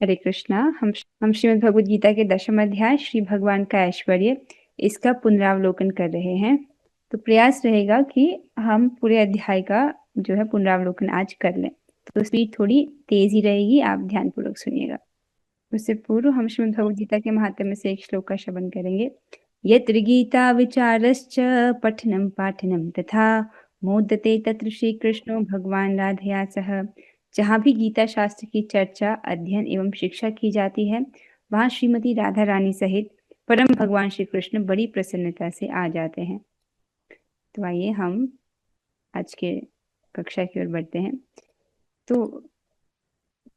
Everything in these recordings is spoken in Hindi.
हरे कृष्णा। हम श्रीमद् भगवद गीता के दशम अध्याय श्री भगवान का ऐश्वर्य इसका पुनरावलोकन कर रहे हैं। तो प्रयास रहेगा कि हम पूरे अध्याय का जो है पुनरावलोकन आज कर लें। तो स्पीड थोड़ी तेज ही रहेगी, आप ध्यानपूर्वक सुनिएगा। उससे पूर्व हम श्रीमद् भगवद गीता के महात्म्य से एक श्लोक का श्रवण करेंगे। यत्र गीता विचारश्च पठनं पाठनं तथा मोदते तत्र श्री कृष्णो भगवान राधया सह। जहाँ भी गीता शास्त्र की चर्चा, अध्ययन एवं शिक्षा की जाती है, वहाँ श्रीमती राधा रानी सहित परम भगवान श्री कृष्ण बड़ी प्रसन्नता से आ जाते हैं। तो आइए हम आज के कक्षा की ओर बढ़ते हैं। तो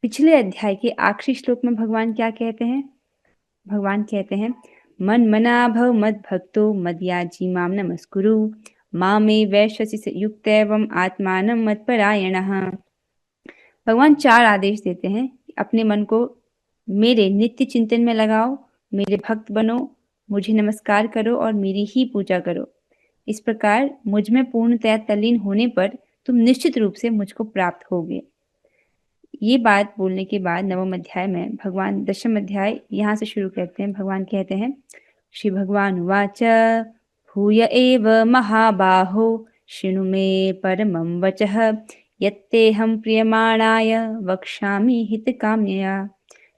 पिछले अध्याय के आखिरी श्लोक में भगवान क्या कहते हैं? भगवान कहते हैं, मन मना भव मद भक्तो मदयाजी माम नमस्कुरु मामे वैश्यसि युक्त एवं आत्मानं मत्परायणः। भगवान 4 आदेश देते हैं कि अपने मन को मेरे नित्य चिंतन में लगाओ, मेरे भक्त बनो, मुझे नमस्कार करो और मेरी ही पूजा करो। इस प्रकार मुझ में पूर्णतया तल्लीन होने पर तुम निश्चित रूप से मुझको प्राप्त होगे। ये बात बोलने के बाद नवम अध्याय में भगवान दशम अध्याय यहाँ से शुरू करते हैं। भगवान कहते हैं, श्री भगवान उवाच भूय एव महाबाहो शृणु मे परमं वचः यत्तेऽहं प्रियमाणाय वक्ष्यामि हितकाम्यया।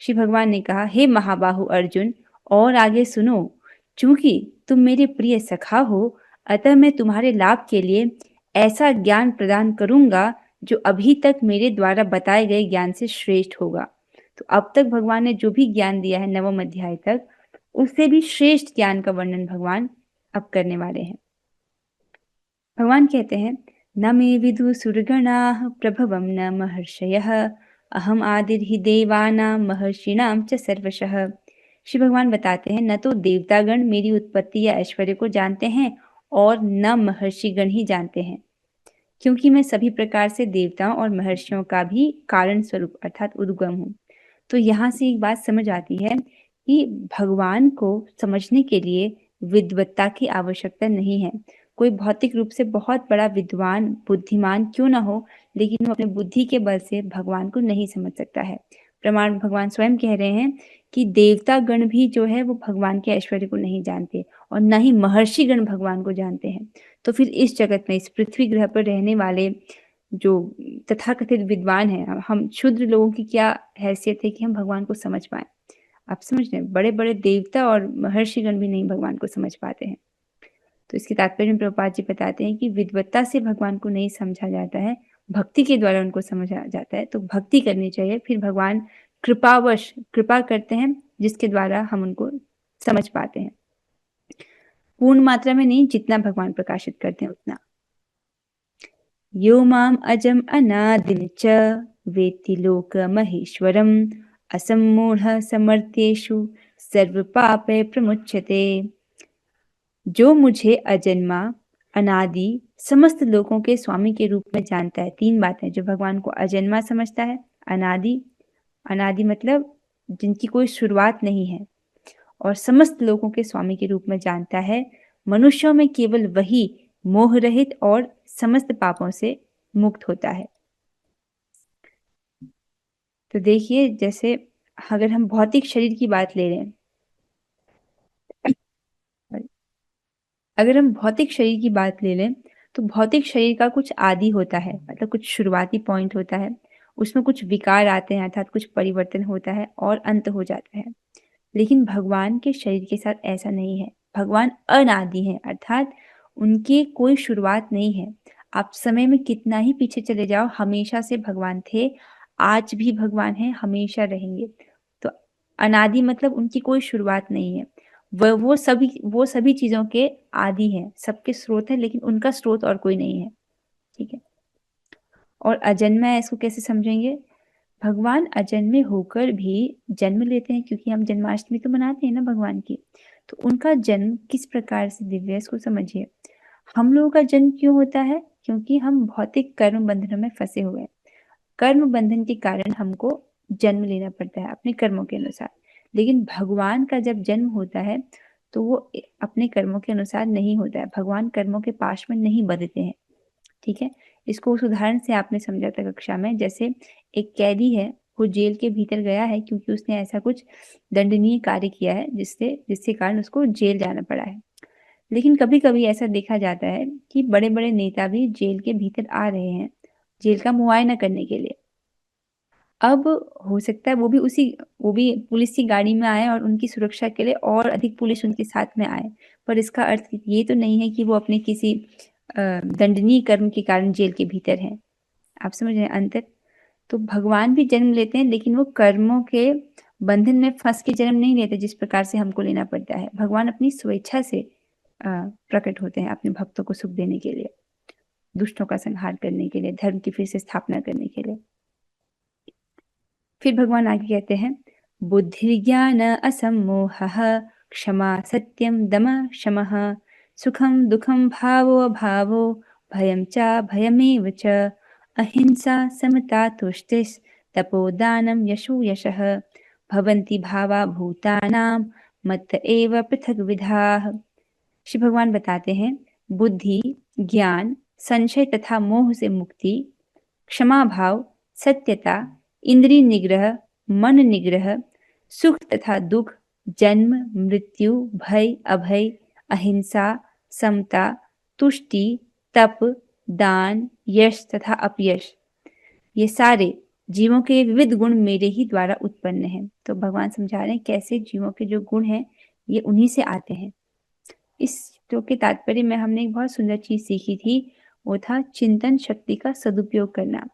श्री भगवान ने कहा, हे महाबाहु अर्जुन, और आगे सुनो। चूंकि तुम मेरे प्रिय सखा हो, अतः मैं तुम्हारे लाभ के लिए ऐसा ज्ञान प्रदान करूंगा जो अभी तक मेरे द्वारा बताए गए ज्ञान से श्रेष्ठ होगा। तो अब तक भगवान ने जो भी ज्ञान दिया है नवम अध्याय तक, उससे भी श्रेष्ठ ज्ञान का वर्णन भगवान अब करने वाले हैं। भगवान कहते हैं, न मे विदु सुरगणाः प्रभवं न महर्षयः अहम आदिर्हि देवानां महर्षिणां च सर्वशः। श्री भगवान बताते हैं, न तो देवतागण मेरी उत्पत्ति या ऐश्वर्य को जानते हैं और न महर्षिगण ही जानते हैं, क्योंकि मैं सभी प्रकार से देवताओं और महर्षियों का भी कारण स्वरूप अर्थात उद्गम हूँ। तो यहाँ से एक बात समझ आती है कि भगवान को समझने के लिए विद्वत्ता की आवश्यकता नहीं है। कोई भौतिक रूप से बहुत बड़ा विद्वान, बुद्धिमान क्यों ना हो, लेकिन वो अपने बुद्धि के बल से भगवान को नहीं समझ सकता है। प्रमाण भगवान स्वयं कह रहे हैं कि देवता गण भी जो है वो भगवान के ऐश्वर्य को नहीं जानते और न ही महर्षि गण भगवान को जानते हैं। तो फिर इस जगत में, इस पृथ्वी ग्रह पर रहने वाले जो तथाकथित विद्वान हैं, हम क्षुद्र लोगों की क्या हैसियत है कि हम भगवान को समझ पाए। आप समझ रहे हैं, बड़े बड़े देवता और महर्षिगण भी नहीं भगवान को समझ पाते हैं। तो इसके तात्पर्य में प्रभुपाद जी बताते हैं कि विद्वत्ता से भगवान को नहीं समझा जाता है, भक्ति के द्वारा उनको समझा जाता है। तो भक्ति करनी चाहिए, फिर भगवान कृपावश कृपा करते हैं, जिसके द्वारा हम उनको समझ पाते हैं। पूर्ण मात्रा में नहीं, जितना भगवान प्रकाशित करते हैं उतना। यो माम अजम अनादिं च वेत्ति लोकमहेश्वरम् असम्मूढ़ समर्थ्येषु सर्वपापै प्रमुच्यते। जो मुझे अजन्मा, अनादि, समस्त लोकों के स्वामी के रूप में जानता है। 3 बातें, जो भगवान को अजन्मा समझता है, अनादि, अनादि मतलब जिनकी कोई शुरुआत नहीं है, और समस्त लोगों के स्वामी के रूप में जानता है। मनुष्यों में केवल वही मोह रहित और समस्त पापों से मुक्त होता है। तो देखिए, जैसे अगर हम भौतिक शरीर की बात ले रहे हैं, अगर हम भौतिक शरीर की बात ले लें, तो भौतिक शरीर का कुछ आदि होता है, मतलब कुछ शुरुआती पॉइंट होता है, उसमें कुछ विकार आते हैं, अर्थात कुछ परिवर्तन होता है और अंत हो जाता है। लेकिन भगवान के शरीर के साथ ऐसा नहीं है। भगवान अनादि हैं, अर्थात उनकी कोई शुरुआत नहीं है। आप समय में कितना ही पीछे चले जाओ, हमेशा से भगवान थे, आज भी भगवान हैं, हमेशा रहेंगे। तो अनादि मतलब उनकी कोई शुरुआत नहीं है। वो सभी चीजों के आदि हैं, सबके स्रोत हैं, लेकिन उनका स्रोत और कोई नहीं है। ठीक है। और अजन्मा है, इसको कैसे समझेंगे? भगवान अजन्मे होकर भी जन्म लेते हैं, क्योंकि हम जन्माष्टमी तो मनाते हैं ना भगवान की। तो उनका जन्म किस प्रकार से दिव्य है, इसको समझिए। हम लोगों का जन्म क्यों होता है? क्योंकि हम भौतिक कर्म बंधनों में फंसे हुए हैं। कर्म बंधन के कारण हमको जन्म लेना पड़ता है अपने कर्मों के अनुसार। लेकिन भगवान का जब जन्म होता है तो वो अपने कर्मों के अनुसार नहीं होता है। भगवान कर्मों के पाश में नहीं बंधते हैं। ठीक है। इसको उस उदाहरण से आपने समझा था कक्षा में। जैसे एक कैदी है, वो जेल के भीतर गया है क्योंकि उसने ऐसा कुछ दंडनीय कार्य किया है जिसके कारण उसको जेल जाना पड़ा है। लेकिन कभी-कभी ऐसा देखा जाता है कि बड़े-बड़े नेता भी जेल के भीतर आ रहे हैं, जेल का मुआयना करने के लिए। अब हो सकता है वो भी पुलिस की गाड़ी में आए और उनकी सुरक्षा के लिए और अधिक पुलिस उनके साथ में आए। पर इसका अर्थ ये तो नहीं है कि वो अपने किसी दंडनीय कर्म के कारण जेल के भीतर हैं। आप समझ रहे हैं अंतर? तो भगवान भी जन्म लेते हैं लेकिन वो कर्मों के बंधन में फँस के जन्म नहीं लेते जिस प्रकार से हमको लेना पड़ता है। भगवान अपनी स्वेच्छा से प्रकट होते हैं अपने भक्तों को सुख देने के लिए, दुष्टों का संहार करने के लिए, धर्म की फिर से स्थापना करने के लिए। फिर भगवान आगे कहते हैं, बुद्धिर्ज्ञान असम्मोहः क्षमा सत्यम दम शमः सुखम दुखम भावो अभावो भयं च भयमेव च अहिंसा समता तुष्टिस् तपोदानं यशो यशः भवन्ति भावा भूतानां मत्त एव पृथग्विधाः। श्री भगवान बताते हैं, बुद्धि, ज्ञान, संशय तथा मोह से मुक्ति, क्षमा भाव, सत्यता, इंद्रिय निग्रह, मन निग्रह, सुख तथा दुख, जन्म, मृत्यु, भय, अभय, अहिंसा, समता, तुष्टि, तप, दान, यश तथा अपयश, ये सारे जीवों के विविध गुण मेरे ही द्वारा उत्पन्न हैं। तो भगवान समझा रहे हैं कैसे जीवों के जो गुण हैं ये उन्हीं से आते हैं। इस श्लोक के तात्पर्य में हमने एक बहुत सुंदर चीज सीखी थी, वो था चिंतन शक्ति का सदुपयोग करना।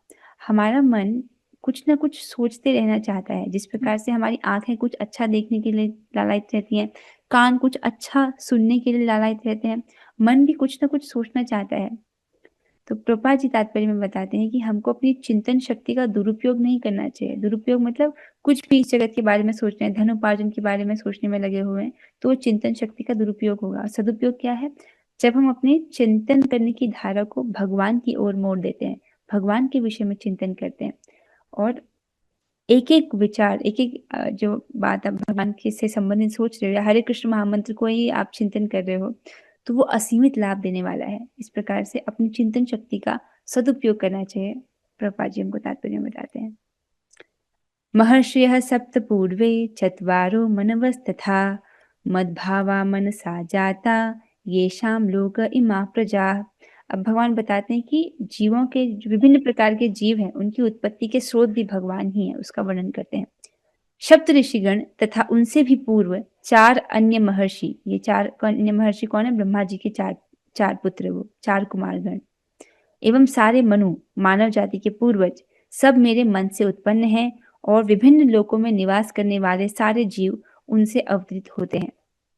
हमारा मन कुछ ना कुछ सोचते रहना चाहता है। जिस प्रकार से हमारी आंखें कुछ अच्छा देखने के लिए लालायित रहती हैं, कान कुछ अच्छा सुनने के लिए लालायित रहते हैं, मन भी कुछ ना कुछ सोचना चाहता है। तो प्रभुपाद जी तात्पर्य में बताते हैं कि हमको अपनी चिंतन शक्ति का दुरुपयोग नहीं करना चाहिए। दुरुपयोग मतलब कुछ भी इस जगत के बारे में सोच रहे हैं, धन उपार्जन के बारे में सोचने में लगे हुए हैं, तो वो चिंतन शक्ति का दुरुपयोग होगा। सदुपयोग क्या है? जब हम अपने चिंतन करने की धारा को भगवान की ओर मोड़ देते हैं, भगवान के विषय में चिंतन करते हैं और एक-एक विचार, एक-एक जो बात आप भगवान के से संबंधित सोच रहे हो या हरे कृष्ण महामंत्र को ही आप चिंतन कर रहे हो, तो वो असीमित लाभ देने वाला है। इस प्रकार से अपनी चिंतन शक्ति का सदुपयोग करना चाहिए। प्रभुपाद जी हमको तात्पर्य में बताते हैं। महर्षयः सप्त पूर्वे चत्वारो मनवस्तथा मद्भावा मनसा जाता येषां लोक इमा प्रजा। अब भगवान बताते हैं कि जीवों के जो विभिन्न प्रकार के जीव हैं उनकी उत्पत्ति के स्रोत भी भगवान ही है, उसका वर्णन करते हैं। सप्त ऋषिगण तथा उनसे भी पूर्व चार अन्य महर्षि, ये चार अन्य महर्षि कौन है? ब्रह्मा जी के चार चार पुत्र, वो चार कुमारगण, एवं सारे मनु, मानव जाति के पूर्वज, सब मेरे मन से उत्पन्न हैं और विभिन्न लोकों में निवास करने वाले सारे जीव उनसे अवतरित होते हैं।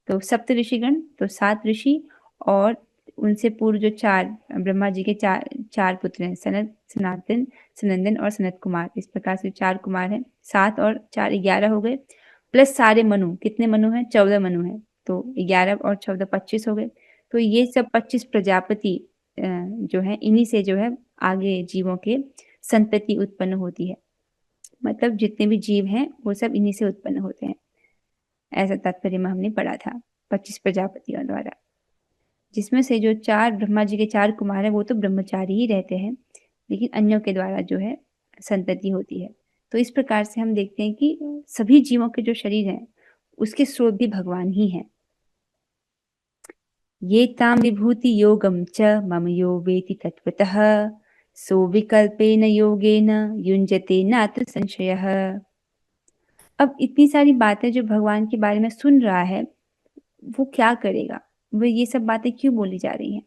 तो सप्त ऋषिगण, तो सात ऋषि और उनसे पूर्व जो चार ब्रह्मा जी के चार चार पुत्र हैं, सनत, सनातन, सनंदन और सनत कुमार। इस प्रकार से चार कुमार हैं, 7 और 4 11 हो गए, प्लस सारे मनु। कितने मनु हैं? 14 मनु हैं। तो 11 और 14 25 हो गए। तो ये सब 25 प्रजापति जो है इन्हीं से जो है आगे जीवों के संतति उत्पन्न होती है। मतलब जितने भी जीव हैं वो सब इन्हीं से उत्पन्न होते हैं, ऐसा तात्पर्य में हमने पढ़ा था 25 प्रजापतियों द्वारा। जिसमें से जो चार ब्रह्मा जी के चार कुमार हैं वो तो ब्रह्मचारी ही रहते हैं, लेकिन अन्यों के द्वारा जो है संतति होती है। तो इस प्रकार से हम देखते हैं कि सभी जीवों के जो शरीर हैं उसके स्रोत भी भगवान ही हैं। ये तां विभूति योगम च मम यो वेति तत्वतः सो विकल्पेन योगेन युञ्जते नात्र संशयः। अब इतनी सारी बातें जो भगवान के बारे में सुन रहा है वो क्या करेगा? वो ये सब बातें क्यों बोली जा रही हैं?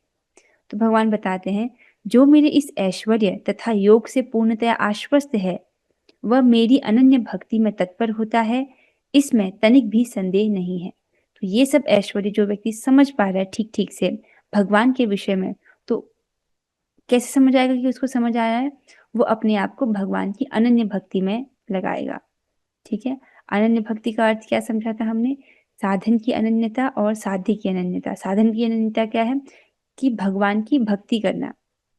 तो भगवान बताते हैं, जो मेरे इस ऐश्वर्य तथा योग से पूर्णतया आश्वस्त है वह मेरी अनन्य भक्ति में तत्पर होता है, इसमें तनिक भी संदेह नहीं है। तो ये सब ऐश्वर्य जो व्यक्ति समझ पा रहा है ठीक ठीक से भगवान के विषय में, तो कैसे समझ आएगा कि उसको समझ आया है? वो अपने आप को भगवान की अनन्य भक्ति में लगाएगा। ठीक है, अनन्य भक्ति का अर्थ क्या समझा था हमने? साधन की अनन्यता और साध्य की अनन्यता। साधन की अनन्यता क्या है? कि भगवान की भक्ति करना,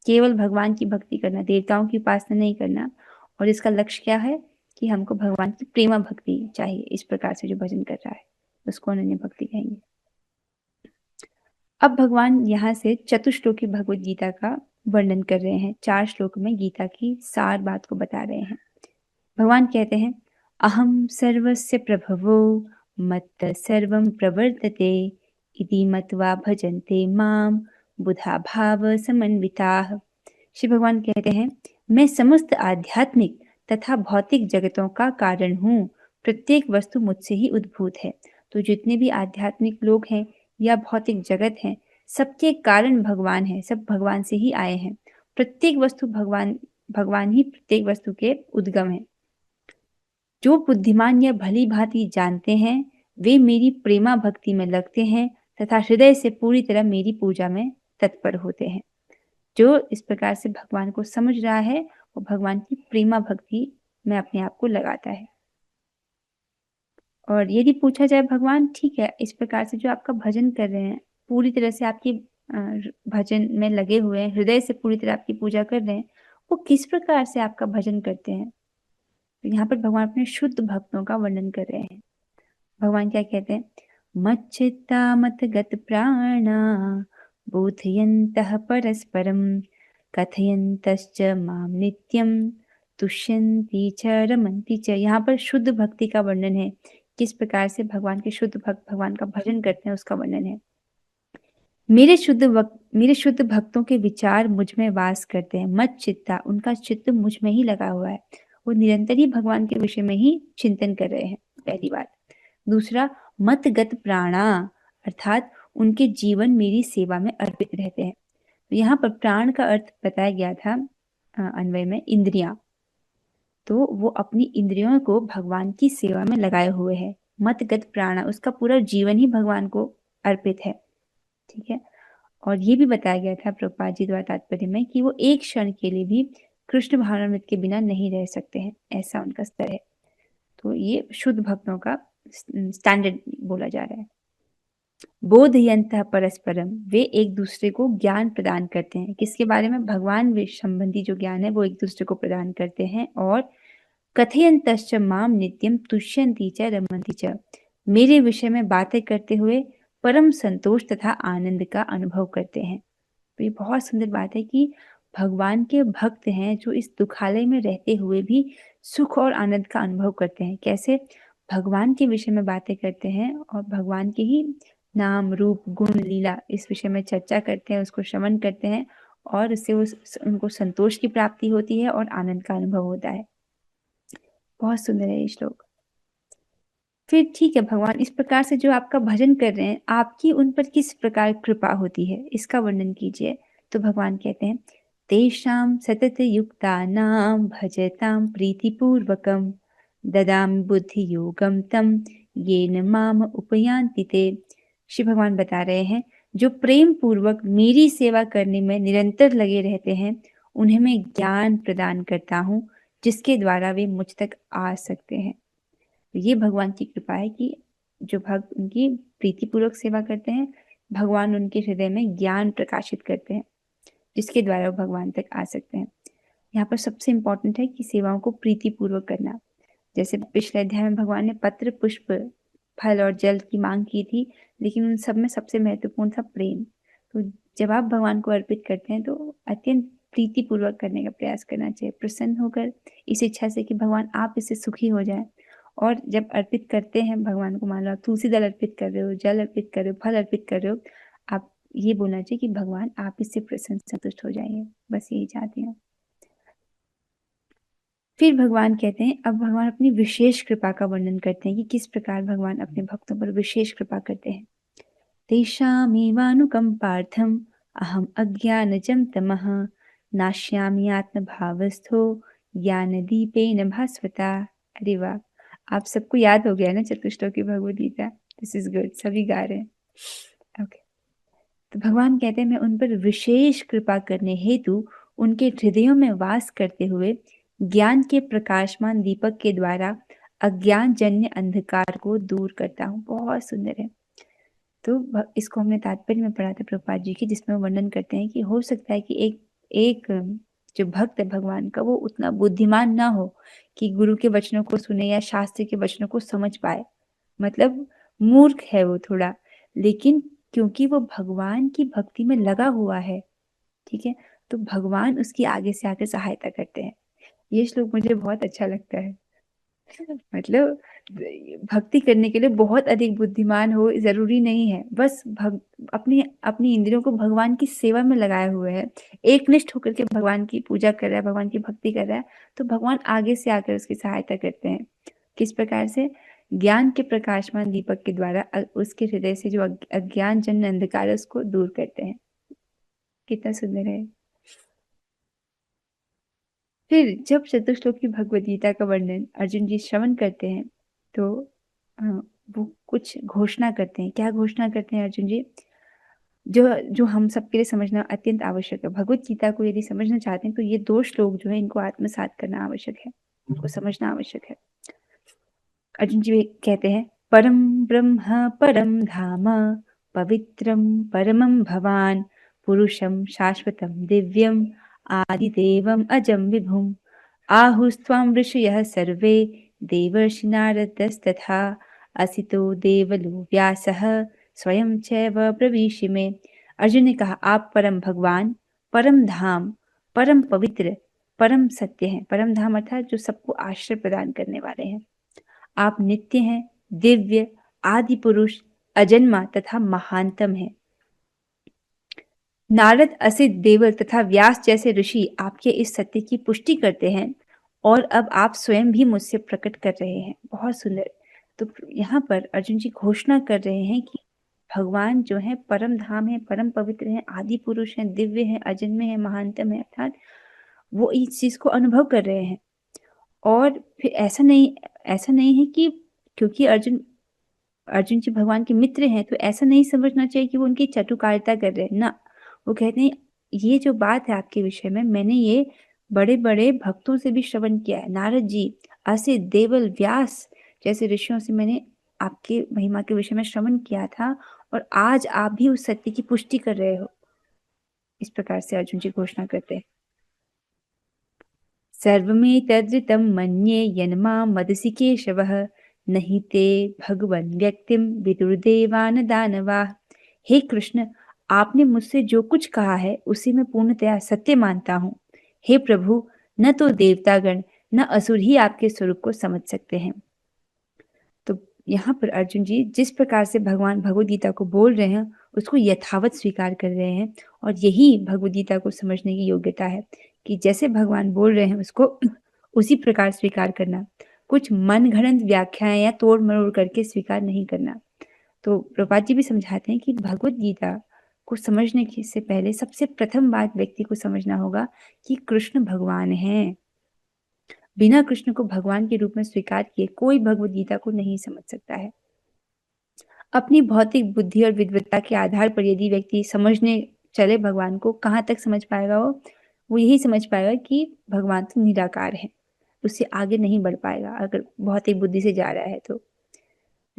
केवल भगवान की भक्ति करना, देवताओं की उपासना नहीं करना। और इसका लक्ष्य क्या है? कि हमको भगवान की प्रेमा भक्ति चाहिए। इस प्रकार से जो भजन कर रहा है उसको अनन्य भक्ति कहेंगे। अब भगवान यहाँ से चतुश्लोकी भगवत गीता का वर्णन कर रहे हैं। 4 श्लोक में गीता की सार बात को बता रहे हैं। भगवान कहते हैं अहम सर्वस्य प्रभवो मत्त सर्वं प्रवर्तते इति मत्वा भजन्ते माम बुधा भाव समन्विताः। श्री भगवान कहते हैं मैं समस्त आध्यात्मिक तथा भौतिक जगतों का कारण हूँ, प्रत्येक वस्तु मुझसे ही उद्भूत है। तो जितने भी आध्यात्मिक लोग हैं या भौतिक जगत हैं, सबके कारण भगवान है, सब भगवान से ही आए हैं। प्रत्येक वस्तु भगवान ही प्रत्येक वस्तु के उद्गम है। जो बुद्धिमान यह भली भांति जानते हैं वे मेरी प्रेमा भक्ति में लगते हैं तथा हृदय से पूरी तरह मेरी पूजा में तत्पर होते हैं। जो इस प्रकार से भगवान को समझ रहा है वो भगवान की प्रेमा भक्ति में अपने आप को लगाता है। और यदि पूछा जाए भगवान ठीक है इस प्रकार से जो आपका भजन कर रहे हैं, पूरी तरह से आपके भजन में लगे हुए हैं, हृदय से पूरी तरह आपकी पूजा कर रहे हैं, वो किस प्रकार से आपका भजन करते हैं? तो यहाँ पर भगवान अपने शुद्ध भक्तों का वर्णन कर रहे हैं। भगवान क्या कहते हैं? मच्चित्ता मतगत प्राणा बोधयन्तः परस्परं कथयन्तश्च मां नित्यं तुष्यन्ति च रमन्ति च। यहाँ पर शुद्ध भक्ति का वर्णन है, किस प्रकार से भगवान के शुद्ध भक्त भगवान का भजन करते हैं उसका वर्णन है। मेरे शुद्ध भक्तों के विचार मुझ में वास करते हैं। मत चित्ता, उनका चित्त मुझ में ही लगा हुआ है, वो निरंतर ही भगवान के विषय में ही चिंतन कर रहे हैं, पहली बात। दूसरा, मतगत प्राणा, अर्थात उनके जीवन मेरी सेवा में अर्पित रहते हैं। तो यहाँ पर प्राण का अर्थ बताया गया था अन्वय में इंद्रियां, तो वो अपनी इंद्रियों को भगवान की सेवा में लगाए हुए हैं। मतगत प्राणा, उसका पूरा जीवन ही भगवान को अर्पित है, ठीक है। और ये भी बताया गया था प्रभुपाद जी द्वारा तात्पर्य में कि वो एक क्षण के लिए भी कृष्ण भावनामृत के बिना नहीं रह सकते हैं, ऐसा उनका स्तर है। तो ये शुद्ध भक्तों का स्टैंडर्ड बोला जा रहा है। बोधयन्तः परस्परम, वे एक दूसरे को ज्ञान प्रदान करते हैं। किसके बारे में? भगवान संबंधी जो ज्ञान है वो एक दूसरे को प्रदान करते हैं। और कथयन्तश्च माम नित्यम तुष्यन्ति च रमन्ति च, मेरे विषय में बातें करते हुए परम संतोष तथा आनंद का अनुभव करते हैं। तो ये बहुत सुंदर बात है कि भगवान के भक्त हैं जो इस दुखालय में रहते हुए भी सुख और आनंद का अनुभव करते हैं। कैसे? भगवान के विषय में बातें करते हैं और भगवान के ही नाम रूप गुण लीला इस विषय में चर्चा करते हैं, उसको श्रवण करते हैं और उससे उनको संतोष की प्राप्ति होती है और आनंद का अनुभव होता है। बहुत सुंदर है ये श्लोक। फिर ठीक है, भगवान इस प्रकार से जो आपका भजन कर रहे हैं, आपकी उन पर किस प्रकार कृपा होती है, इसका वर्णन कीजिए। तो भगवान कहते हैं तेषां सतत युक्तानां भजतां प्रीतिपूर्वकं ददामि बुद्धि योगम तम येन माम उपयान्ति ते। श्री भगवान बता रहे हैं जो प्रेम पूर्वक मेरी सेवा करने में निरंतर लगे रहते हैं उन्हें मैं ज्ञान प्रदान करता हूँ जिसके द्वारा वे मुझ तक आ सकते हैं। तो ये भगवान की कृपा है कि जो भक्त उनकी प्रीतिपूर्वक सेवा करते हैं, भगवान उनके हृदय में ज्ञान प्रकाशित करते हैं जिसके द्वारा वो भगवान तक आ सकते हैं। यहाँ पर सबसे इम्पोर्टेंट है कि सेवाओं को प्रीतिपूर्वक करना। जैसे पिछले अध्याय में भगवान ने पत्र पुष्प फल और जल की मांग की थी, लेकिन उन सब में सबसे महत्वपूर्ण था प्रेम। तो जब आप भगवान को अर्पित करते हैं तो अत्यंत प्रीतिपूर्वक करने का प्रयास करना चाहिए, प्रसन्न होकर, इस इच्छा से कि भगवान आप इससे सुखी हो जाए। और जब अर्पित करते हैं भगवान को, मान लो आप तुलसी दल अर्पित कर रहे हो, जल अर्पित कर रहे हो, फल अर्पित कर रहे हो, आप ये बोलना चाहिए कि भगवान आप इससे प्रसन्न संतुष्ट हो जाइए, बस यही चाहती हूँ। फिर भगवान कहते हैं, अब भगवान अपनी विशेष कृपा का वर्णन करते हैं कि किस प्रकार भगवान अपने भक्तों पर विशेष कृपा करते हैं। तेषामेवानुकंपार्थम अहम अज्ञानजं तमः नाश्यामि आत्मभावस्थो ज्ञानदीपेन भास्वता। अरे वाह, आप सबको याद हो गया ना Chatushloki Bhagavad Gita? This is good, सभी गा रहे हैं। ओके, तो भगवान कहते हैं मैं उन पर विशेष कृपा करने हेतु उनके हृदयों में वास करते हुए ज्ञान के प्रकाशमान दीपक के द्वारा अज्ञान जन्य अंधकार को दूर करता हूँ। बहुत सुंदर है। तो इसको हमने तात्पर्य में पढ़ा था प्रभुपाद जी की, जिसमें वर्णन करते हैं कि हो सकता है कि एक जो भक्त है भगवान का वो उतना बुद्धिमान ना हो कि गुरु के वचनों को सुने या शास्त्र के वचनों को समझ पाए, मतलब मूर्ख है वो थोड़ा, लेकिन क्योंकि वो भगवान की भक्ति में लगा हुआ है, ठीक है, तो भगवान उसकी आगे से आकर सहायता करते हैं। ये श्लोक मुझे बहुत अच्छा लगता है। मतलब भक्ति करने के लिए बहुत अधिक बुद्धिमान हो जरूरी नहीं है, बस अपनी अपनी इंद्रियों को भगवान की सेवा में लगाए हुए है, एकनिष्ठ होकर के भगवान की पूजा कर रहा है, भगवान की भक्ति कर रहा है, तो भगवान आगे से आकर उसकी सहायता करते हैं। किस प्रकार से? ज्ञान के प्रकाशमान दीपक के द्वारा उसके हृदय से जो अज्ञान जन्य अंधकार है उसको दूर करते हैं। कितना सुंदर है। फिर जब चतुश्लोक की भगवद गीता का वर्णन अर्जुन जी श्रवण करते हैं तो अ, वो कुछ घोषणा करते हैं। क्या घोषणा करते हैं अर्जुन जी? जो जो हम सबके लिए समझना अत्यंत आवश्यक है। भगवद गीता को यदि समझना चाहते हैं तो ये 2 श्लोक जो है इनको आत्मसात करना आवश्यक है, इनको समझना आवश्यक है। अर्जुन जी कहते हैं, परम ब्रह्म परम धाम पवित्रम परमं भवान पुरुषं शाश्वतं दिव्यम् आदिदेवम् अजं विभुम् आहुस्त्वां ऋषयः सर्वे देवर्षिनारदस्तथा असितो देवलो व्यासः स्वयं चैव ब्रवीषि मे। अर्जुन ने कहा, आप परम भगवान, परम धाम, परम पवित्र, परम सत्य हैं। परम धाम अर्थात जो सबको आश्रय प्रदान करने वाले हैं। आप नित्य हैं, दिव्य, आदि पुरुष, अजन्मा तथा महानतम है। नारद, असित, देवल तथा व्यास जैसे ऋषि आपके इस सत्य की पुष्टि करते हैं और अब आप स्वयं भी मुझसे प्रकट कर रहे हैं। बहुत सुंदर। तो यहाँ पर अर्जुन जी घोषणा कर रहे हैं कि भगवान जो है परम धाम है, परम पवित्र है, आदि पुरुष है, दिव्य है, अजन्मे है, महानतम है, अर्थात वो इस चीज को अनुभव कर रहे हैं। और फिर ऐसा नहीं है कि क्योंकि अर्जुन जी भगवान के मित्र हैं तो ऐसा नहीं समझना चाहिए कि वो उनकी चटुकारिता कर रहे हैं ना। वो कहते हैं ये जो बात है आपके विषय में, मैंने ये बड़े बड़े भक्तों से भी श्रवण किया है। नारद जी, असित, देवल, व्यास जैसे ऋषियों से मैंने आपके महिमा के विषय में श्रवण किया था और आज आप भी उस सत्य की पुष्टि कर रहे हो। इस प्रकार से अर्जुन जी घोषणा करते हैं। सर्वमेतद्ऋतं मन्ये यन्मां वदसि केशवः नहि ते भगवन् व्यक्तिं विदुर्देवान् दानवाः। हे कृष्ण, आपने मुझसे जो कुछ कहा है उसे मैं पूर्णतया सत्य मानता हूँ। हे प्रभु, न तो देवतागण न असुर ही आपके स्वरूप को समझ सकते हैं। तो यहाँ पर अर्जुन जी जिस प्रकार से भगवान भगवद गीता को बोल रहे हैं उसको यथावत स्वीकार कर रहे हैं और यही भगवद गीता को समझने की योग्यता है कि जैसे भगवान बोल रहे हैं उसको उसी प्रकार स्वीकार करना, कुछ मन घड़ंत व्याख्याएं या तोड़ मरोड़ करके स्वीकार नहीं करना। तो प्रभुपाद जी भी समझाते हैं कि भगवद गीता को समझने से पहले सबसे प्रथम बात व्यक्ति को समझना होगा कि कृष्ण भगवान हैं। बिना कृष्ण को भगवान के रूप में स्वीकार किए कोई भगवद गीता को नहीं समझ सकता है। अपनी भौतिक बुद्धि और विद्वत्ता के आधार पर यदि व्यक्ति समझने चले भगवान को, कहाँ तक समझ पाएगा वो यही समझ पाएगा कि भगवान तो निराकार है, उससे आगे नहीं बढ़ पाएगा अगर भौतिक बुद्धि से जा रहा है तो।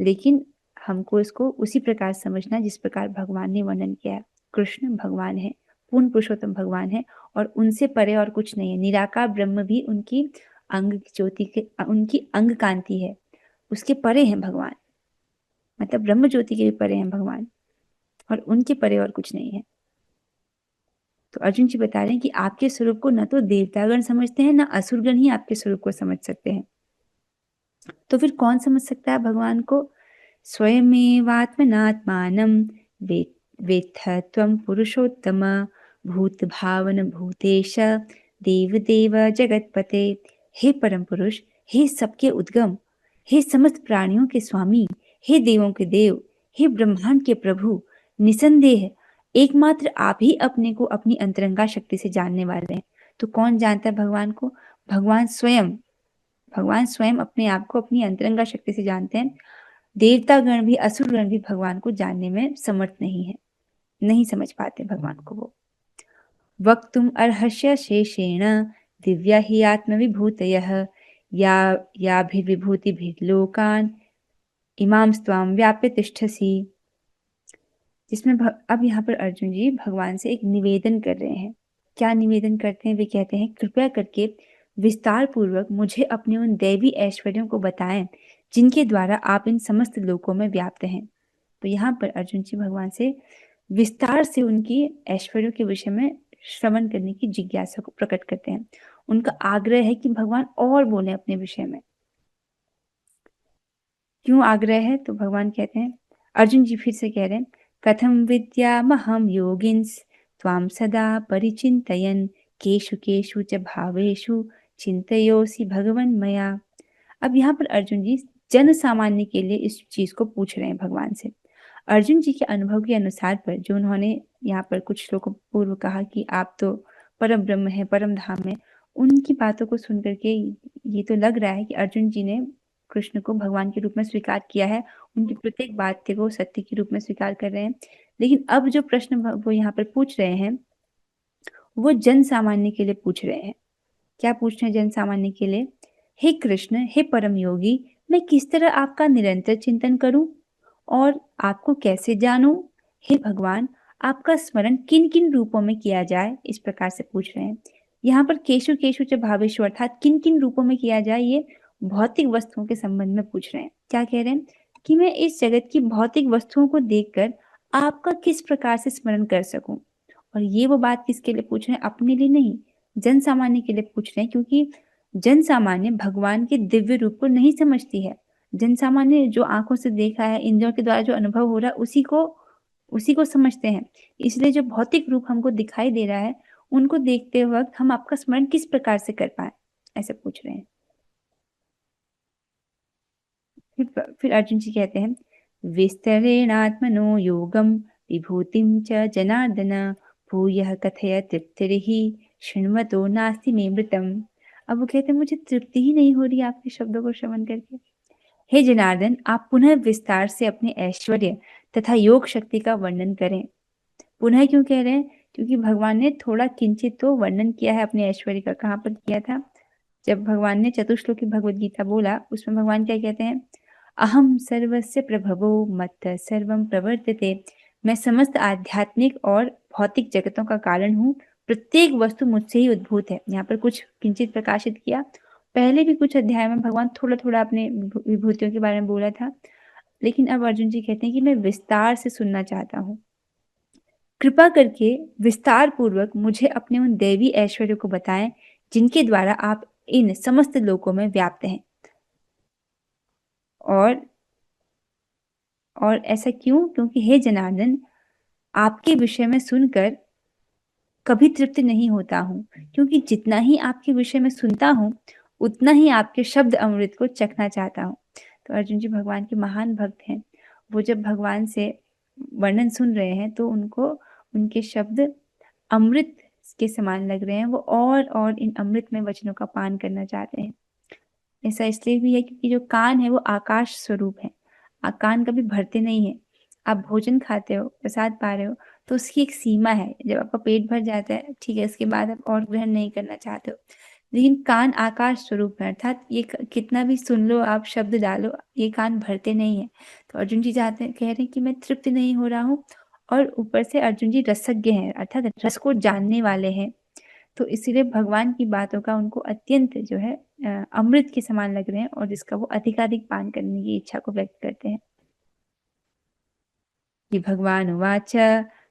लेकिन हमको इसको उसी प्रकार समझना जिस प्रकार भगवान ने वर्णन किया है। कृष्ण भगवान है, पूर्ण पुरुषोत्तम भगवान है और उनसे परे और कुछ नहीं है। निराकार ब्रह्म भी उनकी अंग ज्योति के उनकी अंग कांति है, उसके परे हैं भगवान। मतलब ब्रह्म ज्योति के भी परे हैं भगवान और उनके परे और कुछ नहीं है। तो अर्जुन जी बता रहे हैं कि आपके स्वरूप को न तो देवतागण समझते हैं, न असुरगण ही आपके स्वरूप को समझ सकते हैं। तो फिर कौन समझ सकता है भगवान को? स्वयमेवात्मनात्मानं वेत्थ त्वं पुरुषोत्तम भूत भावन भूतेश देवदेव जगतपते। हे परम पुरुष, हे सबके उद्गम, हे समस्त प्राणियों के स्वामी, हे देवों के देव, हे ब्रह्मांड के प्रभु, निसंदेह एकमात्र आप ही अपने को अपनी अंतरंगा शक्ति से जानने वाले हैं। तो कौन जानता है भगवान को? भगवान स्वयं। भगवान स्वयं अपने आप को अपनी अंतरंगा शक्ति से जानते हैं। देवतागण भी असुरगण भी भगवान को जानने में समर्थ नहीं है, नहीं समझ पाते भगवान को वो। वक्तुम अर्हस्य शेषेण दिव्या हि आत्मविभूतयः याभिर्विभूतिभिर्लोकान् इमां स्वाम व्याप्य तिष्ठसि। जिसमें अब यहाँ पर अर्जुन जी भगवान से एक निवेदन कर रहे हैं। क्या निवेदन करते हैं? वे कहते हैं, कृपया करके विस्तार पूर्वक मुझे अपने उन दैवी ऐश्वर्यों को बताएं जिनके द्वारा आप इन समस्त लोकों में व्याप्त हैं। तो यहाँ पर अर्जुन जी भगवान से विस्तार से उनकी ऐश्वर्यों के विषय में श्रवण करने की जिज्ञासा को प्रकट करते हैं। उनका आग्रह है कि भगवान और बोले अपने विषय में। क्यों आग्रह है? तो भगवान कहते हैं, अर्जुन जी फिर से कह रहे हैं, कथम विद्यामहं योगिन्स त्वां सदा परिचिन्तयन् केषु केषु च भावेषु चिन्तयोऽसि भगवन् मया। अब यहाँ पर अर्जुन जी जन सामान्य के लिए इस चीज को पूछ रहे हैं भगवान से। अर्जुन जी के अनुभव के अनुसार पर जो उन्होंने यहाँ पर कुछ श्लोकों पूर्व कहा कि आप तो परम ब्रह्म है, परम धाम है, उनकी बातों को सुन करके ये तो लग रहा है कि अर्जुन जी ने कृष्ण को भगवान के रूप में स्वीकार किया है, उनकी प्रत्येक बात के वो सत्य के रूप में स्वीकार कर रहे हैं। लेकिन अब जो प्रश्न वो यहाँ पर पूछ रहे हैं वो जन सामान्य के लिए पूछ रहे हैं। क्या पूछ रहे हैं जन सामान्य के लिए? हे कृष्ण, हे परम योगी, मैं किस तरह आपका निरंतर चिंतन करूं और आपको कैसे जानूं? हे भगवान, आपका स्मरण किन किन रूपों में किया जाए, इस प्रकार से पूछ रहे हैं। यहाँ पर केशु केशु च भावेषु अर्थात किन किन रूपों में किया जाए, ये भौतिक वस्तुओं के संबंध में पूछ रहे हैं। क्या कह रहे हैं कि मैं इस जगत की भौतिक वस्तुओं को देखकर आपका किस प्रकार से स्मरण कर सकूं। और ये वो बात किसके लिए पूछ रहे हैं? अपने लिए नहीं, जन सामान्य के लिए पूछ रहे हैं, क्योंकि जन सामान्य भगवान के दिव्य रूप को नहीं समझती है। जन सामान्य जो आंखों से देखा है, इंद्रियों के द्वारा जो अनुभव हो रहा है, उसी को समझते हैं। इसलिए जो भौतिक रूप हमको दिखाई दे रहा है, उनको देखते वक्त हम आपका स्मरण किस प्रकार से कर पाए, ऐसे पूछ रहे हैं। फिर अर्जुन जी कहते हैं, विस्तरेणात्मनो योगम विभूतिम च जनार्दन भूयः कथय तृप्तिर्हि शृण्वतो नास्ति मे मृतम। अब वो कहते हैं, मुझे तृप्ति ही नहीं हो रही आपके शब्दों को श्रवण करके। हे जनार्दन, आप पुनः विस्तार से अपने ऐश्वर्य तथा योग शक्ति का वर्णन करें। पुनः क्यों कह रहे हैं? क्योंकि भगवान ने थोड़ा किंचित तो वर्णन किया है अपने ऐश्वर्य का। कहाँ पर किया था? जब भगवान ने चतुश्लोकी भगवद गीता बोला, उसमें भगवान क्या कहते हैं? अहम सर्वस्य प्रभवो मत्तः सर्वं प्रवर्तते। मैं समस्त आध्यात्मिक और भौतिक जगतों का कारण हूँ, प्रत्येक वस्तु मुझसे ही उद्भूत है। यहाँ पर कुछ किंचित प्रकाशित किया। पहले भी कुछ अध्याय में भगवान थोड़ा थोड़ा अपने विभूतियों के बारे में बोला था, लेकिन अब अर्जुन जी कहते हैं कि मैं विस्तार से सुनना चाहता हूँ। कृपा करके विस्तार पूर्वक मुझे अपने उन दैवी ऐश्वर्य को बताएं जिनके द्वारा आप इन समस्त लोकों में व्याप्त हैं। और ऐसा क्यों? क्योंकि हे जनार्दन, आपके विषय में सुनकर कभी तृप्त नहीं होता हूँ, क्योंकि जितना ही आपके विषय में सुनता हूँ उतना ही आपके शब्द अमृत को चखना चाहता हूँ। तो अर्जुन जी भगवान के महान भक्त हैं। वो जब भगवान से वर्णन सुन रहे हैं तो उनको उनके शब्द अमृत के समान लग रहे हैं। वो और इन अमृतमय वचनों का पान करना चाहते हैं। ऐसा इसलिए भी है क्योंकि जो कान है वो आकाश स्वरूप है। कान कभी भरते नहीं है। आप भोजन खाते हो, प्रसाद पा रहे हो, तो उसकी एक सीमा है। जब आपका पेट भर जाता है, ठीक है, इसके बाद आप और ग्रहण नहीं करना चाहते हो। लेकिन कान आकाश स्वरूप है, अर्थात ये कितना भी सुन लो, आप शब्द डालो, ये कान भरते नहीं है। तो अर्जुन जी कह रहे हैं कि मैं तृप्त नहीं हो रहा हूँ। और ऊपर से अर्जुन जी रसज्ञ हैं, अर्थात रस को जानने वाले हैं। तो इसीलिए भगवान की बातों का उनको अत्यंत जो है अमृत के समान लग रहे हैं, और जिसका वो अधिकाधिक पान करने की इच्छा को व्यक्त करते हैं। कि भगवान उवाच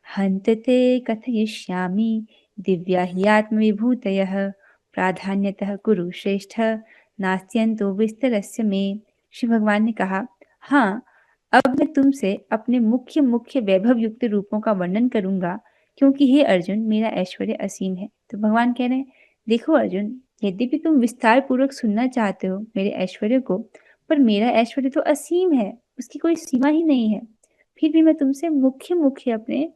हन्त ते कथयिष्यामि दिव्या हि आत्मविभूतयः प्राधान्यतः कुरु श्रेष्ठ नास्त्यन्तो विस्तरस्य मे। श्री भगवान ने कहा, हाँ, अब मैं तुमसे अपने मुख्य मुख्य वैभव युक्त रूपों का वर्णन करूंगा, क्योंकि हे अर्जुन, मेरा ऐश्वर्य असीम है। तो भगवान कह रहे हैं, देखो अर्जुन, यद्यपि तुम विस्तार पूर्वक सुनना चाहते हो मेरे ऐश्वर्य को, पर मेरा ऐश्वर्य तो असीम है, उसकी कोई सीमा ही नहीं है। फिर भी मैं तुमसे मुख्य मुख्य अपने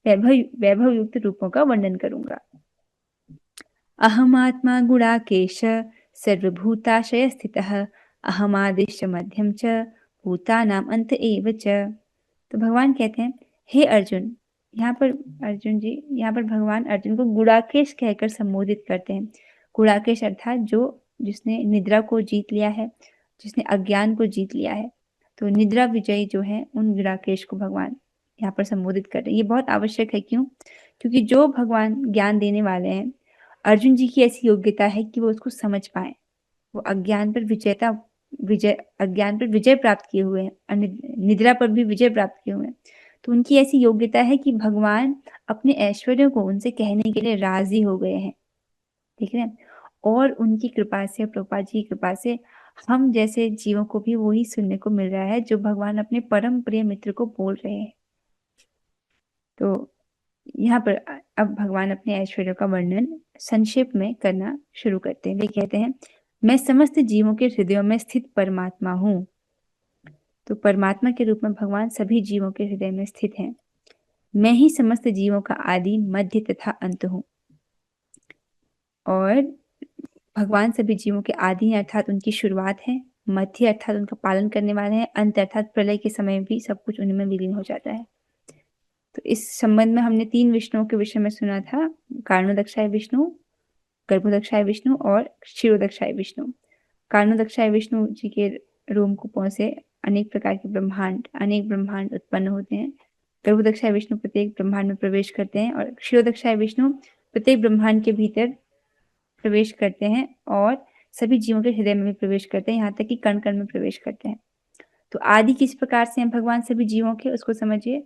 वैभव वैभव युक्त रूपों का वर्णन करूंगा। अहमात्मा गुणाकेश सर्वभूताशय स्थितः अहमादिश्च मध्यम च भूतानाम अंत एव च। तो भगवान कहते हैं, हे अर्जुन, यहाँ पर भगवान अर्जुन को गुणाकेश कहकर संबोधित करते हैं। गुणाकेश अर्थात जिसने निद्रा को जीत लिया है, जिसने अज्ञान को जीत लिया है। तो निद्रा विजयी जो है, उन गुणाकेश को भगवान यहाँ पर संबोधित कर रहे हैं। ये बहुत आवश्यक है। क्यों? क्योंकि जो भगवान ज्ञान देने वाले हैं, अर्जुन जी की ऐसी योग्यता है कि वो उसको समझ पाए। वो अज्ञान पर विजय प्राप्त किए हुए हैं और निद्रा पर भी विजय प्राप्त किए हुए हैं। तो उनकी ऐसी योग्यता है कि भगवान अपने ऐश्वर्यों को उनसे कहने के लिए राजी हो गए हैं। ठीक है। और उनकी कृपा से, प्रभुपाद जी की कृपा से, हम जैसे जीवों को भी वही सुनने को मिल रहा है जो भगवान अपने परम प्रिय मित्र को बोल रहे हैं। तो यहाँ पर अब भगवान अपने ऐश्वर्य का वर्णन संक्षेप में करना शुरू करते हैं। वे कहते हैं, मैं समस्त जीवों के हृदयों में स्थित परमात्मा हूँ। तो परमात्मा के रूप में भगवान सभी जीवों के हृदय में स्थित हैं। मैं ही समस्त जीवों का आदि, मध्य तथा अंत हूँ। और भगवान सभी जीवों के आदि अर्थात उनकी शुरुआत है, मध्य अर्थात उनका पालन करने वाले हैं, अंत अर्थात प्रलय के समय भी सब कुछ उनमें विलीन हो जाता है। तो इस संबंध में हमने 3 विष्णुओं के विषय में सुना था, कारणोदक्षाय विष्णु, गर्भोदक्षाय विष्णु और क्षीरोदक्षाय विष्णु। कारणोदक्षाय विष्णु जी के रोमकूपों से अनेक प्रकार के अनेक ब्रह्मांड उत्पन्न होते हैं। गर्भोदक्षाय विष्णु प्रत्येक ब्रह्मांड में प्रवेश करते हैं और क्षीरोदक्षाय विष्णु प्रत्येक ब्रह्मांड के भीतर प्रवेश करते हैं और सभी जीवों के हृदय में भी प्रवेश करते हैं, यहाँ तक कि कण कण में प्रवेश करते हैं। तो आदि किस प्रकार से हैं भगवान सभी जीवों के, उसको समझिए।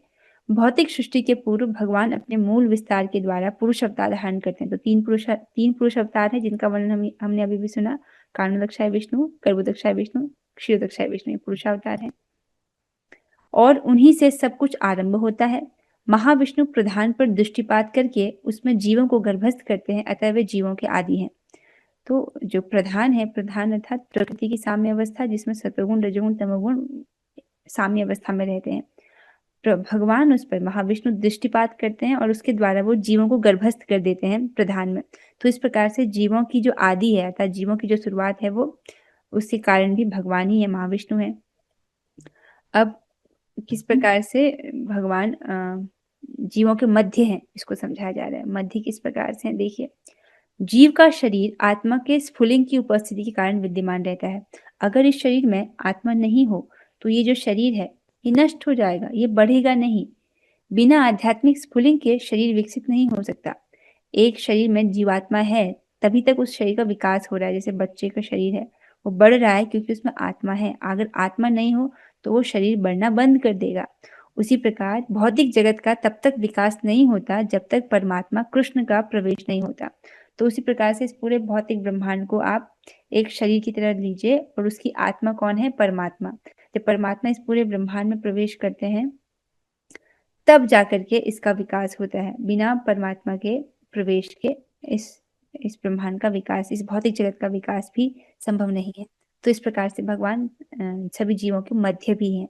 भौतिक सृष्टि के पूर्व भगवान अपने मूल विस्तार के द्वारा पुरुष अवतार धारण करते हैं। तो तीन पुरुष अवतार है जिनका वर्णन हमने अभी भी सुना। कारणोदक्षाय विष्णु, गर्भोदक्षाय विष्णु, क्षीरोदक्षाय विष्णु, ये पुरुषावतार है और उन्हीं से सब कुछ आरंभ होता है। महाविष्णु प्रधान पर दृष्टिपात करके उसमें जीवों को गर्भस्थ करते हैं, अतः वे जीवों के आदि हैं। तो जो प्रधान है, प्रधान अर्थात प्रकृति की साम्य अवस्था जिसमें सत्वगुण, रजोगुण, तमोगुण साम्य अवस्था में रहते हैं। भगवान उस पर महाविष्णु दृष्टिपात करते हैं और उसके द्वारा वो जीवों को गर्भस्थ कर देते हैं प्रधान में। तो इस प्रकार से जीवों की जो आदि है अर्थात जीवों की जो शुरुआत है वो उसके कारण भी भगवान ही है, महाविष्णु है। अब किस प्रकार से भगवान जीवों के मध्य हैं इसको समझाया जा रहा है। मध्य किस प्रकार से है देखिए। जीव का शरीर आत्मा के स्फुलिंग की उपस्थिति के कारण विद्यमान रहता है। अगर इस शरीर में आत्मा नहीं हो तो ये जो शरीर है ये नष्ट हो जाएगा, ये बढ़ेगा नहीं। बिना आध्यात्मिक स्फुलिंग के शरीर विकसित नहीं हो सकता। एक शरीर में जीवात्मा है तभी तक उस शरीर का विकास हो रहा है। जैसे बच्चे का शरीर है वो बढ़ रहा है क्योंकि उसमें आत्मा है। अगर आत्मा नहीं हो तो वो शरीर बढ़ना बंद कर देगा। उसी प्रकार भौतिक जगत का तब तक विकास नहीं होता जब तक परमात्मा कृष्ण का प्रवेश नहीं होता। तो उसी प्रकार से इस पूरे भौतिक ब्रह्मांड को आप एक शरीर की तरह लीजिए और उसकी आत्मा कौन है? परमात्मा। जब परमात्मा इस पूरे ब्रह्मांड में प्रवेश करते हैं तब जाकर के इसका विकास होता है। बिना परमात्मा के प्रवेश के इस ब्रह्मांड का विकास, इस भौतिक जगत का विकास भी संभव नहीं है। तो इस प्रकार से भगवान सभी जीवों के मध्य भी हैं,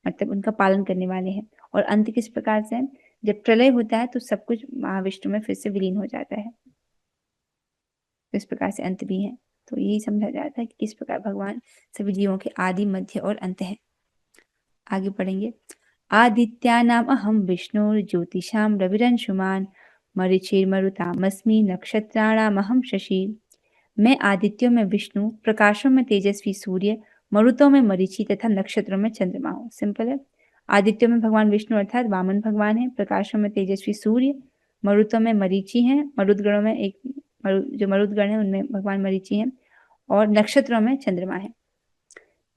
मतलब उनका पालन करने वाले हैं। और अंत किस प्रकार से है? जब प्रलय होता है तो सब कुछ महाविष्णु में फिर से विलीन हो जाता है। तो इस प्रकार से अंत भी है। तो यही समझा जाता है कि किस प्रकार भगवान सभी जीवों के आदि, मध्य और अंत है। आगे पढ़ेंगे। आदित्यानाम अहम विष्णुर्ज्योतिषां रविरंशुमान् मरीचिर्मरुतामस्मि नक्षत्राणाम अहम शशि। मैं आदित्यों में विष्णु, प्रकाशों में तेजस्वी सूर्य, मरुतों में मरीचि तथा नक्षत्रों में चंद्रमा हूँ। सिंपल है। आदित्यों में भगवान विष्णु अर्थात वामन भगवान है, प्रकाशों में तेजस्वी सूर्य, मरुतों में मरीचि हैं, मरुदगणों में जो मरुदगण है उनमें भगवान मरीचि हैं और नक्षत्रों में चंद्रमा है।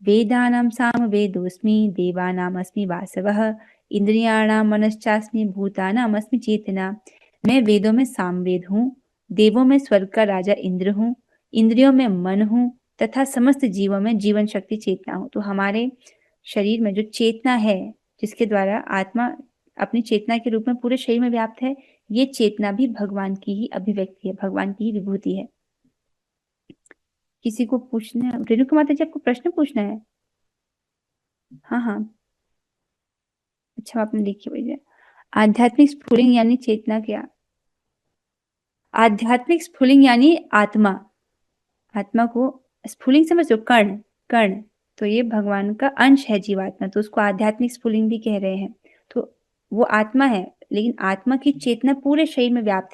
वेदानां सामवेदोऽस्मि देवानामस्मि वासवः इंद्रियाणां मनश्चास्मि भूतानामस्मि चेतना। मैं वेदों में सामवेद हूँ, देवों में स्वर्ग का राजा इंद्र हूँ, इंद्रियों में मन हूँ तथा समस्त जीवों में जीवन शक्ति चेतना हूँ। तो हमारे शरीर में जो चेतना है जिसके द्वारा आत्मा अपनी चेतना के रूप में पूरे शरीर में व्याप्त है, ये चेतना भी भगवान की ही अभिव्यक्ति है, भगवान की ही विभूति है। किसी को पूछना है? रेणुका माता जी आपको प्रश्न पूछना है? हाँ हाँ, अच्छा आपने लिख के भेजा। आध्यात्मिक स्फुलिंग यानी चेतना क्या? आध्यात्मिक स्फुलिंग यानी आत्मा, आत्मा को स्फुलिंग समझो, कर्ण, कर्ण। तो ये भगवान का अंश है जीवात्मा, तो उसको आध्यात्मिक स्फुलिंग भी कह रहे हैं। तो वो आत्मा है लेकिन आत्मा की चेतना पूरे शरीर में व्याप्त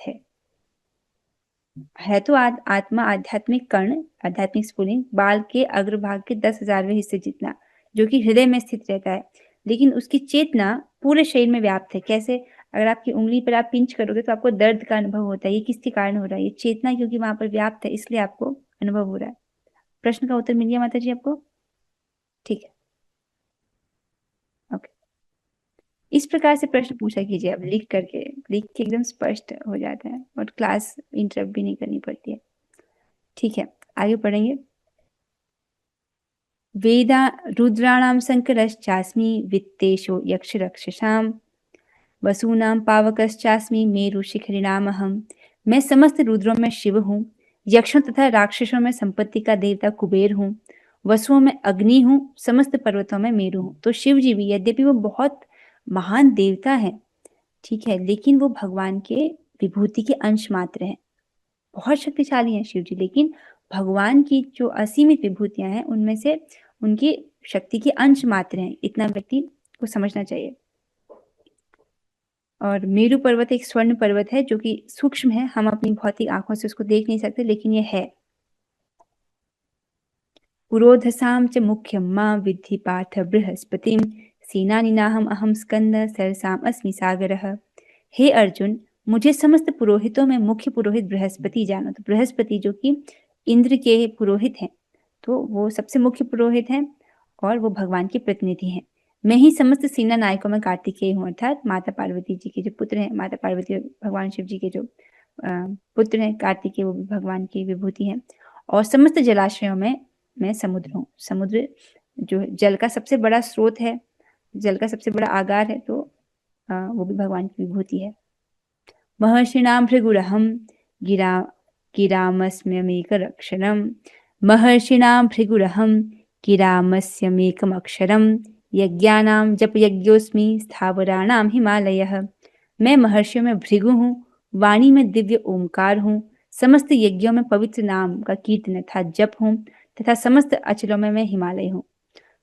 है तो आत्मा आध्यात्मिक कर्ण, आध्यात्मिक स्फुलिंग बाल के अग्रभाग के 10,000वें हिस्से जितना, जो कि हृदय में स्थित रहता है, लेकिन उसकी चेतना पूरे शरीर में व्याप्त है। कैसे? अगर आपकी उंगली पर आप पिंच करोगे तो आपको दर्द का अनुभव होता है। ये किसके कारण हो रहा है? ये चेतना क्योंकि वहां पर व्याप्त है इसलिए आपको अनुभव हो रहा है। प्रश्न का उत्तर मिल गया माता जी आपको? ठीक है, ओके। इस प्रकार से प्रश्न पूछा कीजिए, अब लिख करके, लिख के एकदम स्पष्ट हो जाता है और क्लास इंटरप्ट भी नहीं करनी पड़ती है। ठीक है, आगे पढ़ेंगे। वेदा रुद्राणां शङ्करश्चास्मि वित्तेषु यक्षरक्षसां वसूनां पावकश्चास्मि मेरुशिखरिणामहं। मैं समस्त रुद्रों में शिव हूँ, यक्षों तथा राक्षसों में संपत्ति का देवता कुबेर हूँ, वसुओं में अग्नि हूँ, समस्त पर्वतों में मेरु हूँ। तो शिव जी भी यद्यपि वो बहुत महान देवता है, ठीक है, लेकिन वो भगवान के विभूति के अंश मात्र हैं। बहुत शक्तिशाली हैं शिव जी, लेकिन भगवान की जो असीमित विभूतियां हैं उनमें से उनकी शक्ति के अंश मात्र हैं, इतना व्यक्ति को समझना चाहिए। और मेरु पर्वत एक स्वर्ण पर्वत है जो कि सूक्ष्म है, हम अपनी भौतिक आंखों से उसको देख नहीं सकते, लेकिन ये है। पुरोधसां च मुख्यं मां विद्धि पार्थ बृहस्पतिं सेनानिनाहम् अहं स्कंद सरसाम अस्मि सागरः। हे अर्जुन, मुझे समस्त पुरोहितों में मुख्य पुरोहित बृहस्पति जानो। तो बृहस्पति जो कि इंद्र के पुरोहित हैं, तो वो सबसे मुख्य पुरोहित हैं और वो भगवान के प्रतिनिधि हैं। मैं ही समस्त सेना नायकों में कार्तिकेय हूँ, अर्थात माता पार्वती जी के जो पुत्र हैं, माता पार्वती भगवान शिव जी के जो पुत्र हैं कार्तिकेय, वो भी भगवान की विभूति हैं। और समस्त जलाशयों में मैं समुद्र हूँ। समुद्र जो जल का सबसे बड़ा स्रोत है, जल का सबसे बड़ा आगार है, तो वो भी भगवान की विभूति है। महर्षिणां भृगुरहं गिरा गिरामस्म्यमेकरक्षरम्। महर्षिणां भृगुरहं गिरामस्यमेकमक्षरम्। यज्ञानां जपयज्ञोऽस्मि स्थावराणां हिमालयः। मैं महर्षियों में भृगु हूँ, वाणी में दिव्य ओमकार हूँ, समस्त यज्ञों में पवित्र नाम का कीर्तन अर्थात जप हूँ, तथा समस्त अचलों में मैं हिमालय हूँ।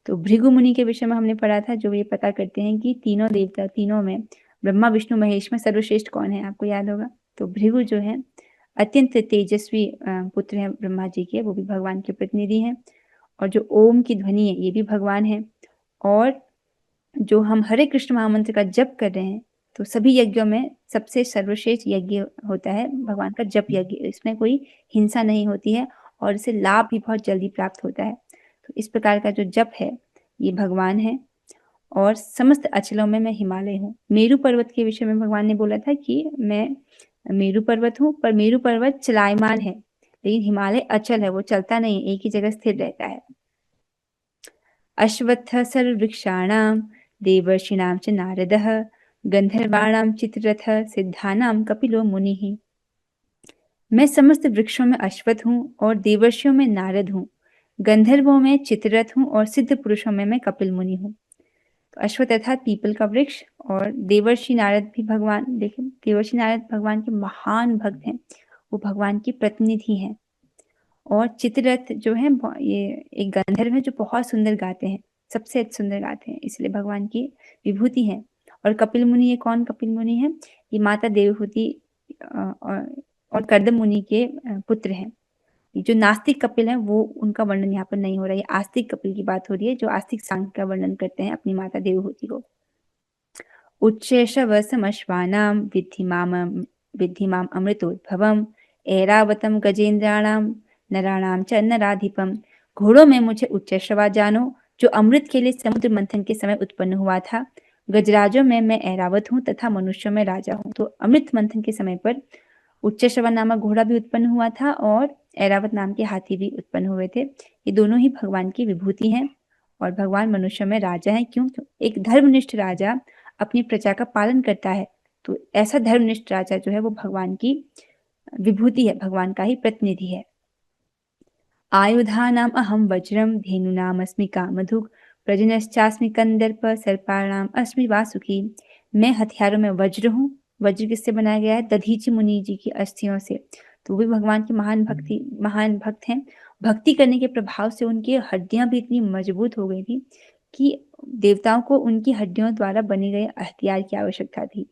तो भृगु मुनि के विषय में हमने पढ़ा था, जो ये पता करते हैं कि तीनों देवता, तीनों में ब्रह्मा विष्णु महेश में सर्वश्रेष्ठ कौन है, आपको याद होगा। तो भृगु जो है अत्यंत तेजस्वी पुत्र हैं ब्रह्मा जी के, वो भी भगवान के प्रतिनिधि हैं। और जो ओम की ध्वनि है ये भी भगवान है। और जो हम हरे कृष्ण महामंत्र का जप कर रहे हैं, तो सभी यज्ञों में सबसे सर्वश्रेष्ठ यज्ञ होता है भगवान का जप यज्ञ। इसमें कोई हिंसा नहीं होती है और इसे लाभ भी बहुत जल्दी प्राप्त होता है। तो इस प्रकार का जो जप है ये भगवान है। और समस्त अचलों में मैं हिमालय हूँ। मेरु पर्वत के विषय में भगवान ने बोला था कि मैं मेरु पर्वत हूँ, पर मेरु पर्वत चलायमान है, लेकिन हिमालय अचल है, वो चलता नहीं, एक ही जगह स्थिर रहता है। अश्वत्थ सर्ववृक्षाणां देवर्षिणां च नारदः गंधर्वाणां चित्ररथ सिद्धानां कपिलो मुनिः। मैं समस्त वृक्षों में अश्वत्थ हूँ और देवर्षियों में नारद हूँ, गंधर्वों में चित्ररथ हूँ और सिद्ध पुरुषों में मैं कपिल मुनि हूँ। तो अश्वत्थ अर्थात पीपल का वृक्ष, और देवर्षि नारद भी भगवान, देखिए देवर्षि नारद भगवान के महान भक्त हैं, वो भगवान की प्रतिनिधि हैं। और चित्ररथ जो है ये एक गंधर्व है जो बहुत सुंदर गाते हैं, सबसे सुंदर गाते हैं, इसलिए भगवान की विभूति है। और कपिल मुनि, ये कौन कपिल मुनि है? ये माता देवहूति और कर्दम मुनि के पुत्र हैं। जो नास्तिक कपिल हैं वो, उनका वर्णन यहाँ पर नहीं हो रहा है, ये आस्तिक कपिल की बात हो रही है जो आस्तिक सांख्य का वर्णन करते हैं अपनी माता देवहूति को। उच्चैषवसमश्वानां विद्धि माम् अमृतोद्भवम् ऐरावतं गजेन्द्राणां नराणां च नराधिपम्। घोड़ों में मुझे उच्चैश्रवा जानो, जो अमृत के लिए समुद्र मंथन के समय उत्पन्न हुआ था। गजराजों में मैं ऐरावत हूँ तथा मनुष्यों में राजा हूँ। तो अमृत मंथन के समय पर उच्चैश्रवा नामक घोड़ा भी उत्पन्न हुआ था और ऐरावत नाम के हाथी भी उत्पन्न हुए थे। ये दोनों ही भगवान की विभूति हैं और भगवान मनुष्यों में राजा हैं। क्यों? एक धर्मनिष्ठ राजा अपनी प्रजा का पालन करता है, तो ऐसा धर्मनिष्ठ राजा जो है वो भगवान की विभूति है, भगवान का ही प्रतिनिधि है। आयुधानाम अहम वज्रम धेनुनाम अस्मि कामधुक् प्रजनश्चास्मि कंदर्प सर्पाणाम अस्मि वासुकी। मैं हथियारों में वज्र हूँ। वज्र किससे बनाया गया है? दधीचि मुनि जी की अस्थियों से। तो भी भगवान के महान भक्त हैं। भक्ति करने के प्रभाव से उनकी हड्डियां भी इतनी मजबूत हो गई थी कि देवताओं को उनकी हड्डियों द्वारा बने गए हथियार की आवश्यकता थी।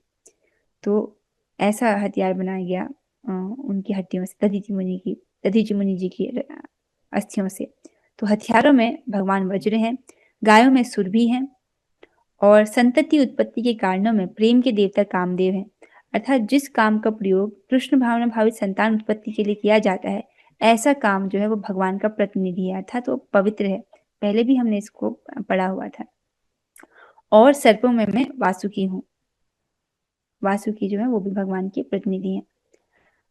तो ऐसा हथियार बनाया गया उनकी हड्डियों से, दधीचि मुनि जी की अस्थियों से। तो हथियारों में भगवान वज्र हैं, गायों में सुरभि हैं, और संतति उत्पत्ति के कारणों में प्रेम के देवता कामदेव हैं। अर्थात जिस काम का प्रयोग कृष्ण भावना भावित संतान उत्पत्ति के लिए किया जाता है, ऐसा काम जो है वो भगवान का प्रतिनिधि है, अर्थात वो पवित्र है। पहले भी हमने इसको पढ़ा हुआ था। और सर्पों में मैं वासुकी हूँ। वासुकी जो है वो भी भगवान के प्रतिनिधि हैं।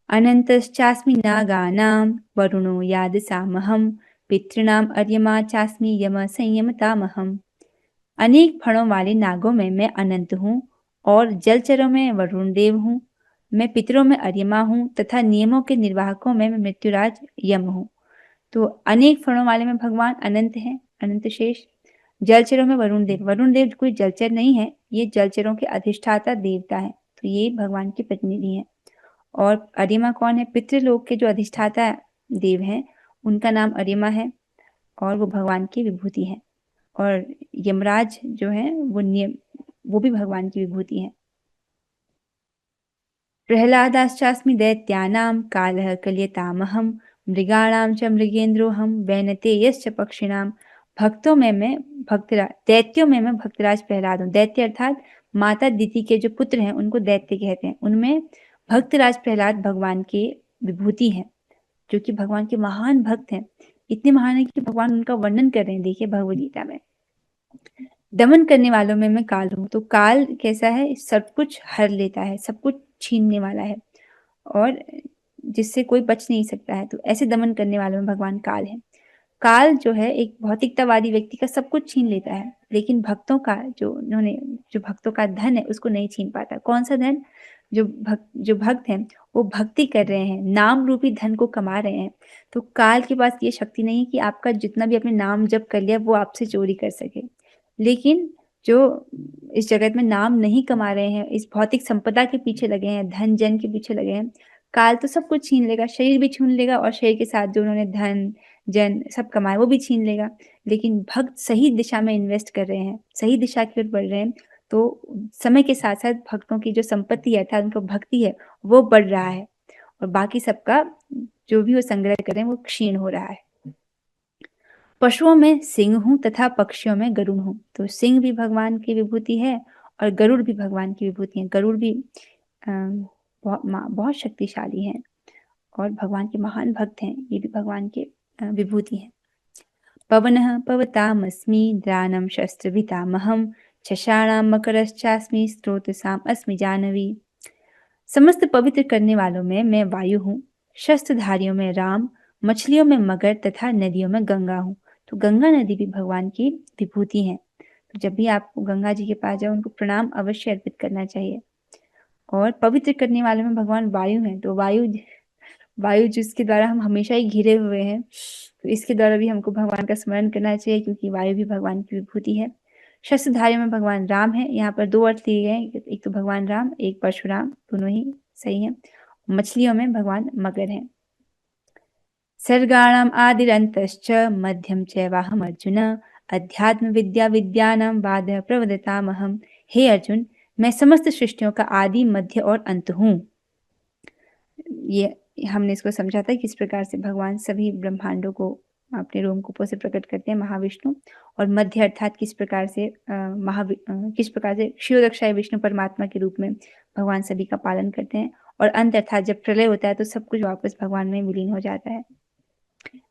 अनंतश्चास्मि नागानां वरुणो यादसामहं पितॄणाम अर्यमा चास्मि यम संयमतामहम्। अनेक फणों वाले नागों में मैं अनंत हूँ और जलचरों में वरुण देव हूँ। मैं पितरों में अर्यमा हूँ तथा नियमों के निर्वाहकों में मैं मृत्युराज यम हूँ। तो अनेक फणों वाले में भगवान अनंत हैं, अनंत शेष। जलचरों में वरुण देव कोई जलचर नहीं है, ये जलचरों के अधिष्ठाता देवता है, तो ये भगवान के प्रतिनिधि हैं। और अर्यमा कौन है? पितृलोक के जो अधिष्ठाता देव हैं उनका नाम अर्यमा है और वो भगवान की विभूति है। और यमराज जो है वो भी भगवान की विभूति है। प्रह्लादाश्चास्मि दैत्यानां कालः कलयतामहं मृगाणां च मृगेन्द्रोऽहं वैनतेयश्च पक्षिणां। दैत्यों में मैं भक्तराज प्रहलाद हूँ। दैत्य अर्थात माता दिति के जो पुत्र हैं उनको दैत्य कहते हैं। उनमें भक्तराज प्रहलाद भगवान की विभूति है, जो कि भगवान के महान भक्त हैं। इतने महान है कि भगवान उनका वर्णन कर रहे हैं, देखिए भगवद गीता में। दमन करने वालों में मैं काल हूँ। तो काल कैसा है? सब कुछ हर लेता है, सब कुछ छीनने वाला है और जिससे कोई बच नहीं सकता है। तो ऐसे दमन करने वालों में भगवान काल है। काल जो है एक भौतिकतावादी व्यक्ति का सब कुछ छीन लेता है, लेकिन भक्तों का जो भक्तों का धन है उसको नहीं छीन पाता। कौन सा धन? जो भक्त हैं वो भक्ति कर रहे हैं, नाम रूपी धन को कमा रहे हैं। तो काल के पास ये शक्ति नहीं कि आपका जितना भी आपने नाम जप कर लिया वो आपसे चोरी कर सके। लेकिन जो इस जगत में नाम नहीं कमा रहे हैं, इस भौतिक संपदा के पीछे लगे हैं, धन जन के पीछे लगे हैं, काल तो सब कुछ छीन लेगा, शरीर भी छीन लेगा और शरीर के साथ जो उन्होंने धन जन सब कमाए वो भी छीन लेगा। लेकिन भक्त सही दिशा में इन्वेस्ट कर रहे हैं, सही दिशा की ओर बढ़ रहे हैं, तो समय के साथ साथ भक्तों की जो संपत्ति है अर्थात उनका भक्ति है वो बढ़ रहा है और बाकी सबका जो भी वो संग्रह कर रहे हैं वो क्षीण हो रहा है। पशुओं में सिंह हूँ तथा पक्षियों में गरुड़ हूँ। तो सिंह भी भगवान की विभूति है और गरुड़ भी भगवान की विभूति है। गरुड़ भी बहुत शक्तिशाली हैं और भगवान के महान भक्त हैं। ये भी भगवान के विभूति हैं। पवनः पवतामस्मि द्रानं शस्त्रभितामहं शशाणां मकरश्चास्मि स्रोतसाम् अस्मि जानवी। समस्त पवित्र करने वालों में मैं वायु हूँ, शस्त्रधारियों में राम, मछलियों में मगर तथा नदियों में गंगा हूँ। तो गंगा नदी भी भगवान की विभूति है। तो जब भी आप गंगा जी के पास जाओ उनको प्रणाम अवश्य अर्पित करना चाहिए। और पवित्र करने वालों में भगवान वायु हैं। तो वायु जिसके द्वारा हम हमेशा ही घिरे हुए हैं, तो इसके द्वारा भी हमको भगवान का स्मरण करना चाहिए क्योंकि वायु भी भगवान की विभूति है। शस्त्रधारियों में भगवान राम है। यहाँ पर दो अर्थ लिए गए, एक तो भगवान राम, एक परशुराम, दोनों ही सही है। मछलियों में भगवान मगर हैं। सर्गाणाम आदिरंतश्च मध्यम चैवाहम अर्जुन अध्यात्म विद्या विद्यानां वादः प्रवदतामहम्। हे अर्जुन, मैं समस्त सृष्टियों का आदि, मध्य और अंत हूँ। ये हमने इसको समझा था किस प्रकार से भगवान सभी ब्रह्मांडों को अपने रोमकूपों से प्रकट करते हैं, महाविष्णु। और मध्य अर्थात किस प्रकार से क्षीरोदक्षाय विष्णु परमात्मा के रूप में भगवान सभी का पालन करते हैं। और अंत अर्थात जब प्रलय होता है तो सब कुछ वापस भगवान में विलीन हो जाता है।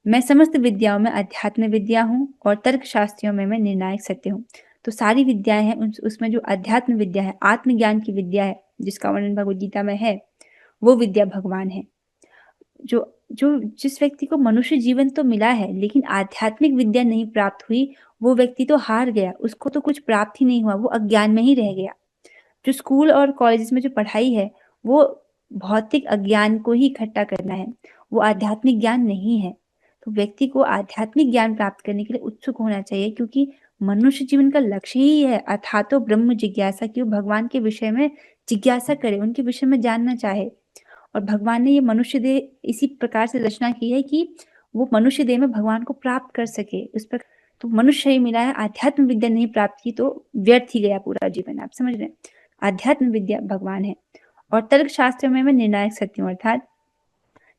मैं समस्त विद्याओं में अध्यात्म विद्या हूँ और तर्क शास्त्रियों में मैं निर्णायक सत्य हूँ। तो सारी विद्याएं हैं, उसमें जो अध्यात्म विद्या है, आत्मज्ञान की विद्या है, जिसका वर्णन भगवद गीता में है, वो विद्या भगवान है। जिस व्यक्ति को मनुष्य जीवन तो मिला है लेकिन आध्यात्मिक विद्या नहीं प्राप्त हुई, वो व्यक्ति तो हार गया, उसको तो कुछ प्राप्त ही नहीं हुआ, वो अज्ञान में ही रह गया। जो स्कूल और कॉलेजेस में जो पढ़ाई है वो भौतिक अज्ञान को ही इकट्ठा करना है, वो आध्यात्मिक ज्ञान नहीं है। तो व्यक्ति को आध्यात्मिक ज्ञान प्राप्त करने के लिए उत्सुक होना चाहिए क्योंकि मनुष्य जीवन का लक्ष्य ही है अथातो ब्रह्म जिज्ञासा, कि वो भगवान के विषय में जिज्ञासा करे, उनके विषय में जानना चाहे। और भगवान ने ये मनुष्य देह इसी प्रकार से रचना की है कि वो मनुष्य देह में भगवान को प्राप्त कर सके। उस पर तो मनुष्य ही मिला है, आध्यात्म विद्या नहीं प्राप्त की तो व्यर्थ ही गया पूरा जीवन। आप समझ रहे हैं, आध्यात्म विद्या भगवान है। और तर्क शास्त्र में मैं निर्णायक सत्य हूँ, अर्थात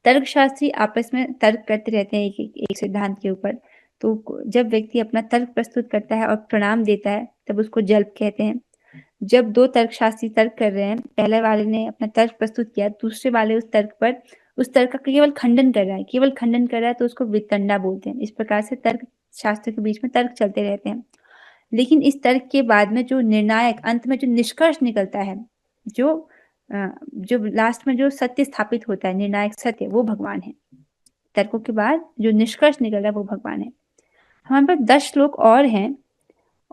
तर्क शास्त्री आपस में तर्क करते रहते हैं एक सिद्धांत के ऊपर। तो जब व्यक्ति अपना तर्क प्रस्तुत करता है और प्रणाम देता है तब उसको जल्प कहते हैं। जब दो तर्कशास्त्री तर्क कर रहे हैं, पहले वाले ने अपना तर्क प्रस्तुत किया, दूसरे वाले उस तर्क का केवल खंडन कर रहा है, तो उसको वितंडा बोलते हैं। इस प्रकार से तर्क शास्त्र के बीच में तर्क चलते रहते हैं। लेकिन इस तर्क के बाद में जो निर्णायक अंत में जो निष्कर्ष निकलता है, जो लास्ट में जो सत्य स्थापित होता है, निर्णायक सत्य, वो भगवान है। तर्कों के बाद जो निष्कर्ष निकल रहा है वो भगवान है। हमारे पास 10 श्लोक और हैं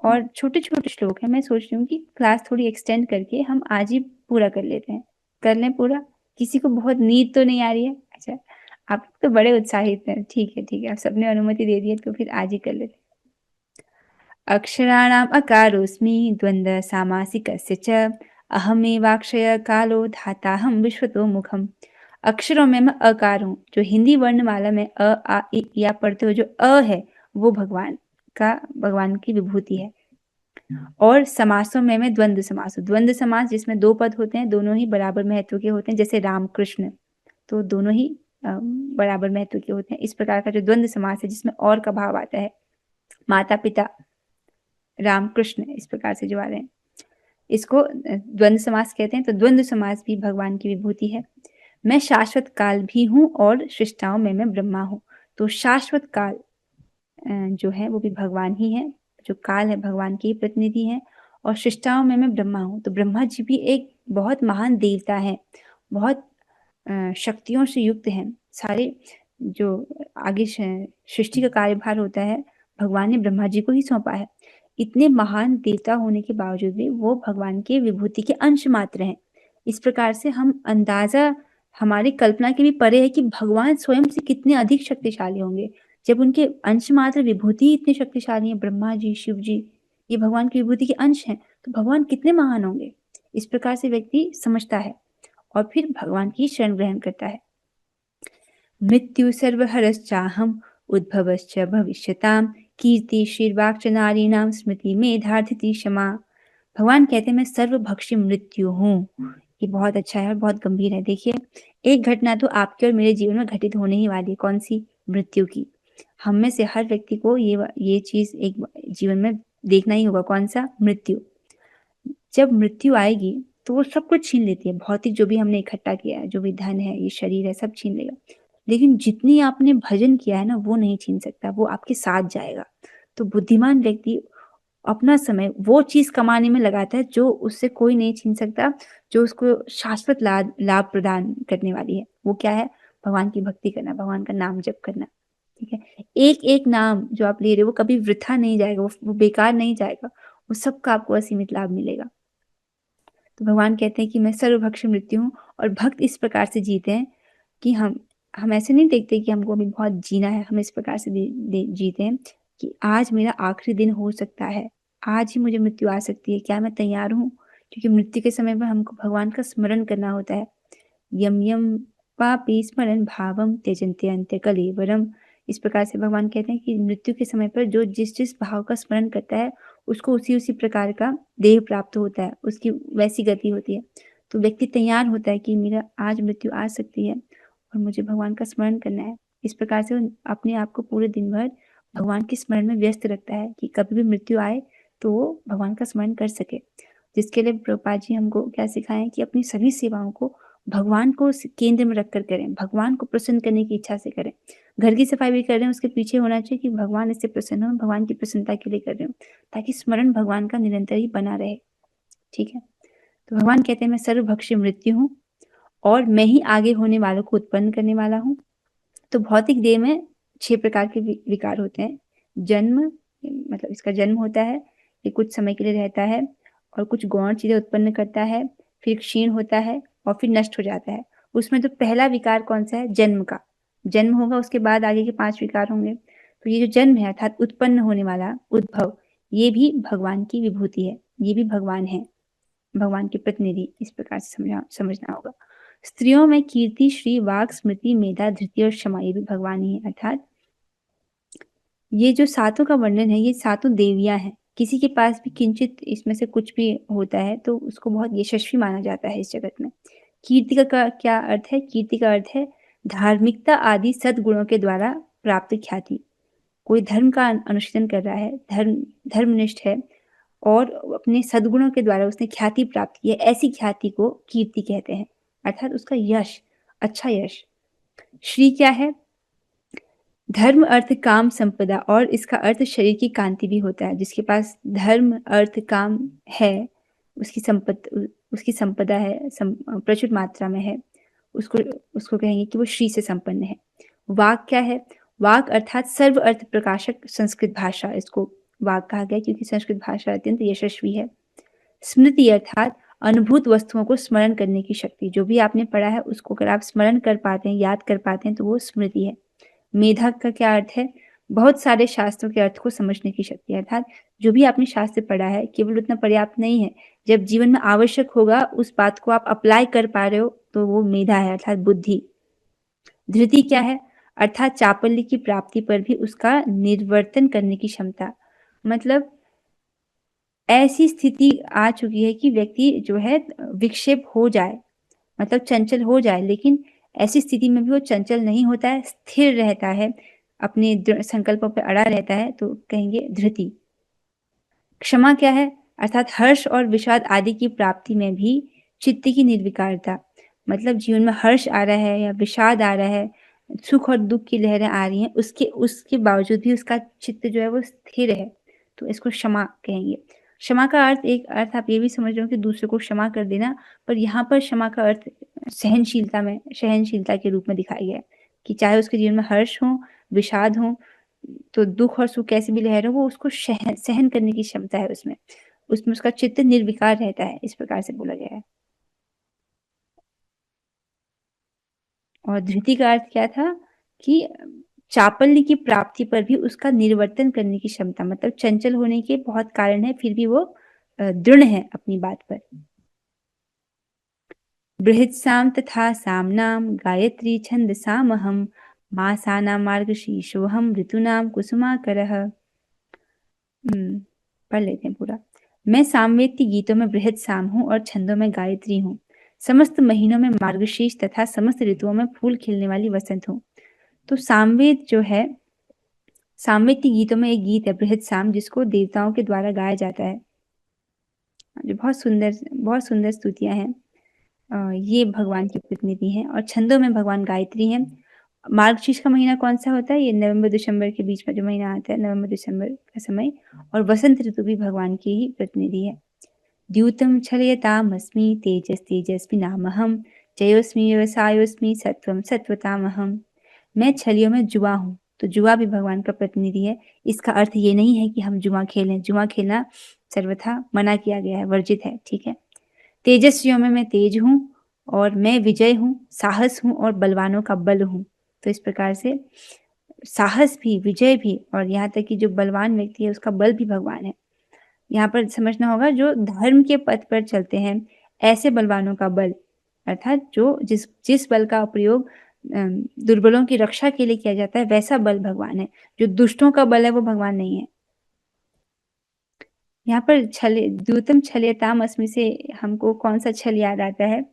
और छोटे-छोटे श्लोक हैं। मैं सोच रही हूँ कि क्लास थोड़ी एक्सटेंड करके हम आज ही पूरा कर लेते हैं। कर लें पूरा? किसी को बहुत नींद तो नहीं आ रही है? अच्छा, आप तो बड़े उत्साहित हैं। ठीक है, ठीक है। आप सबने अनुमति दे दी है तो फिर आज ही कर लेते हैं। अक्षराणाम् अकारोऽस्मि द्वन्द्वसामासिकस्य च अहमेवाक्षय कालो धाताहं विश्वतोमुखम्। अक्षरों में मैं अकार हूँ। जो हिंदी वर्णमाला में अ, आ, इ, या पढ़ते हो जो अ है वो भगवान की विभूति है। और समासों में मैं द्वंद्व समास हूँ। द्वंद्व समास जिसमें 2 पद होते हैं, दोनों ही बराबर महत्व के होते हैं, जैसे राम कृष्ण, तो दोनों ही बराबर महत्व के होते हैं। इस प्रकार का जो द्वंद्व समास है जिसमें और का भाव आता है, माता पिता राम कृष्ण, इस प्रकार से जो आ रहे हैं, इसको द्वंद्व समास कहते हैं। तो द्वंद्व समास भी भगवान की विभूति है। मैं शाश्वत काल भी हूँ और सृष्टाओं में मैं ब्रह्मा हूँ। तो शाश्वत काल जो है वो भी भगवान ही है। जो काल है भगवान के ही प्रतिनिधि है। और सृष्टाओं में मैं ब्रह्मा हूँ। तो ब्रह्मा जी भी एक बहुत महान देवता है, बहुत शक्तियों से युक्त हैं। सारे जो आगे सृष्टि का कार्यभार होता है भगवान ने ब्रह्मा जी को ही सौंपा है। इतने महान देवता होने के बावजूद भी वो भगवान के विभूति के अंश मात्र हैं। इस प्रकार से हम अंदाजा हमारी कल्पना के भी परे है कि भगवान स्वयं से कितने अधिक शक्तिशाली होंगे। जब उनके अंश मात्र विभूति इतने शक्तिशाली हैं, ब्रह्मा जी, शिव जी, ये भगवान की विभूति के अंश हैं, तो भगवान कितने महान होंगे। इस प्रकार से व्यक्ति समझता है और फिर भगवान की शरण ग्रहण करता है। मृत्यु सर्वहरश्चाहम उद्भवश्च भविष्यताम कीर्ति श्रीर्वाक् च नारीणाम स्मृति मेधार्थिति क्षमा। भगवान कहते हैं मैं सर्वभक्षी मृत्यु हूँ। ये बहुत अच्छा है और बहुत गंभीर है। देखिए, एक घटना तो आपके और मेरे जीवन में घटित होने ही वाली है। कौन सी? मृत्यु की। हम में से हर व्यक्ति को ये चीज एक जीवन में देखना ही होगा। कौन सा? मृत्यु। जब मृत्यु आएगी तो वो सब कुछ छीन लेती है। भौतिक जो भी हमने इकट्ठा किया है, जो भी धन है, ये शरीर है, सब छीन लेगा। लेकिन जितनी आपने भजन किया है ना, वो नहीं छीन सकता, वो आपके साथ जाएगा। तो बुद्धिमान व्यक्ति अपना समय वो चीज कमाने में लगाता है जो उससे कोई नहीं छीन सकता, जो उसको शाश्वत लाभ प्रदान करने वाली है। वो क्या है? भगवान की भक्ति करना, भगवान का नाम जप करना। ठीक है, एक एक नाम जो आप ले रहे हो वो कभी वृथा नहीं जाएगा, वो बेकार नहीं जाएगा, वो सबका आपको असीमित लाभ मिलेगा। तो भगवान कहते हैं कि मैं सर्वभक्षी मृत्यु हूँ। और भक्त इस प्रकार से जीते हैं कि हम ऐसे नहीं देखते कि हमको अभी बहुत जीना है। हम इस प्रकार से जीते हैं कि आज मेरा आखिरी दिन हो सकता है, आज ही मुझे मृत्यु आ सकती है, क्या मैं तैयार हूँ? क्योंकि मृत्यु के समय पर हमको भगवान का स्मरण करना होता है। यम यम पापी स्मरण भावम त्यजन्ते अन्त्य कलेवरम। इस प्रकार से भगवान कहते हैं कि मृत्यु के समय पर जो जिस जिस भाव का स्मरण करता है उसको उसी उसी प्रकार का देह प्राप्त होता है, उसकी वैसी गति होती है। तो व्यक्ति तैयार होता है कि मेरा आज मृत्यु आ सकती है और मुझे भगवान का स्मरण करना है। इस प्रकार से वो अपने आप को पूरे दिन भर भगवान के स्मरण में व्यस्त रखता है कि कभी भी मृत्यु आए तो वो भगवान का स्मरण कर सके। जिसके लिए प्रभुपाद जी हमको क्या सिखाएं कि अपनी सभी सेवाओं को भगवान को केंद्र में रखकर करें, भगवान को प्रसन्न करने की इच्छा से करें। घर की सफाई भी कर रहे हैं, उसके पीछे होना चाहिए कि भगवान इससे प्रसन्न हो, भगवान की प्रसन्नता के लिए कर रहे हो, ताकि स्मरण भगवान का निरंतर ही बना रहे। ठीक है, तो भगवान कहते हैं मैं सर्वभक्षी मृत्यु हूँ और मैं ही आगे होने वालों को उत्पन्न करने वाला हूँ। तो भौतिक देह में 6 प्रकार के विकार होते हैं। जन्म, मतलब इसका जन्म होता है, ये कुछ समय के लिए रहता है और कुछ गौण चीजें उत्पन्न करता है, फिर क्षीण होता है और फिर नष्ट हो जाता है। उसमें तो पहला विकार कौन सा है? जन्म का। जन्म होगा, उसके बाद आगे के 5 विकार होंगे। तो ये जो जन्म है अर्थात उत्पन्न होने वाला उद्भव, ये भी भगवान की विभूति है, ये भी भगवान है, भगवान के प्रतिनिधि। इस प्रकार से समझना होगा। स्त्रियों में कीर्ति श्री वाक स्मृति मेधा धृति और क्षमा, ये भी भगवान ही है। अर्थात ये जो सातों का वर्णन है, ये सातों देवियां हैं। किसी के पास भी किंचित इसमें से कुछ भी होता है तो उसको बहुत यशस्वी माना जाता है इस जगत में। कीर्ति का क्या अर्थ है? कीर्ति का अर्थ है धार्मिकता आदि सद्गुणों के द्वारा प्राप्त ख्याति। कोई धर्म का अनुष्ठान कर रहा है, धर्मनिष्ठ है और अपने सद्गुणों के द्वारा उसने ख्याति प्राप्त की है, ऐसी ख्याति को कीर्ति कहते हैं। अर्थात उसका यश, अच्छा यश। श्री क्या है? धर्म अर्थ काम संपदा, और इसका अर्थ शरीर की कांति भी होता है। जिसके पास धर्म अर्थ काम है, उसकी संपदा है, प्रचुर मात्रा में है, उसको कहेंगे कि वो श्री से संपन्न है। वाक क्या है? वाक अर्थात सर्व अर्थ प्रकाशक संस्कृत भाषा, इसको वाक कहा गया क्योंकि संस्कृत भाषा अत्यंत यशस्वी है। स्मृति अर्थात अनुभूत वस्तुओं को स्मरण करने की शक्ति, जो भी आपने पढ़ा है उसको अगर आप स्मरण कर पाते हैं, याद कर पाते हैं तो वो स्मृति है। मेधा का क्या अर्थ है? बहुत सारे शास्त्रों के अर्थ को समझने की शक्ति, अर्थात जो भी आपने शास्त्र पढ़ा है केवल उतना पर्याप्त नहीं है, जब जीवन में आवश्यक होगा उस बात को आप अप्लाई कर पा रहे हो तो वो मेधा है, अर्थात बुद्धि। धृति क्या है? अर्थात चापल्य की प्राप्ति पर भी उसका निर्वर्तन करने की क्षमता, मतलब ऐसी स्थिति आ चुकी है कि व्यक्ति जो है विक्षेप हो जाए, मतलब चंचल हो जाए, लेकिन ऐसी स्थिति में भी वो चंचल नहीं होता है, स्थिर रहता है, अपने संकल्पों पर अड़ा रहता है, तो कहेंगे धृति। क्षमा क्या है? अर्थात हर्ष और विषाद आदि की प्राप्ति में भी चित्त की निर्विकारता, मतलब जीवन में हर्ष आ रहा है या विषाद आ रहा है, सुख और दुख की लहरें आ रही हैं, उसके उसके बावजूद भी उसका चित्त जो है वो स्थिर है, तो इसको क्षमा कहेंगे। क्षमा का अर्थ, एक अर्थ आप ये भी समझ रहे हो कि दूसरे को क्षमा कर देना, पर यहाँ पर क्षमा का अर्थ सहनशीलता के रूप में दिखाया गया है कि चाहे उसके जीवन में हर्ष हो, विषाद हो, तो दुख और सुख कैसी भी लहर हो, वो उसको सहन करने की क्षमता है उसमें, उसमें उसका चित्त निर्विकार रहता है, इस प्रकार से बोला गया है। और धृति का अर्थ क्या था? कि चापल्य की प्राप्ति पर भी उसका निर्वर्तन करने की क्षमता, मतलब चंचल होने के बहुत कारण है फिर भी वो दृढ़ है अपनी बात पर। बृहत्साम तथा सामनाम गायत्री छंदसामहम मासानां मार्गशीर्षोऽहं ऋतूनां कुसुमाकरः। पढ़ लेते हैं पूरा। मैं सामवेद के गीतों में बृहत साम हूँ और छंदों में गायत्री हूँ। समस्त महीनों में मार्गशीर्ष तथा समस्त ऋतुओं में फूल खिलने वाली वसंत हूँ। तो सामवेद जो है, सामवेद के गीतों में एक गीत है बृहत साम, जिसको देवताओं के द्वारा गाया जाता है, जो बहुत सुंदर स्तुतियां हैं। ये भगवान की प्रतिनिधि हैं। और छंदों में भगवान गायत्री हैं। मार्गशीर्ष का महीना कौन सा होता है? ये नवंबर दिसंबर के बीच में जो महीना आता है, नवंबर दिसंबर का समय। और वसंत ऋतु भी भगवान की ही प्रतिनिधि है। द्यूतं छलयतामस्मि तेजस्तेजस्विनामहं जयोस्मि व्यवसायोस्मि सत्वं सत्वतामहं। मैं छलियों में जुआ हूँ, तो जुआ भी भगवान का प्रतिनिधि है। इसका अर्थ ये नहीं है कि हम जुआ खेलें, जुआ खेलना सर्वथा मना किया गया है, वर्जित है, ठीक है। तेजस्वियों में मैं तेज हूँ और मैं विजय हूँ, साहस हूँ और बलवानों का बल हूँ। तो इस प्रकार से साहस भी, विजय भी, और यहाँ तक कि जो बलवान व्यक्ति है उसका बल भी भगवान है। यहाँ पर समझना होगा, जो धर्म के पथ पर चलते हैं ऐसे बलवानों का बल, अर्थात जो जिस जिस बल का प्रयोग दुर्बलों की रक्षा के लिए किया जाता है, वैसा बल भगवान है। जो दुष्टों का बल है वो भगवान नहीं है। यहाँ पर द्यूतम छलयताम अस्मि से हमको कौन सा छल याद आता है?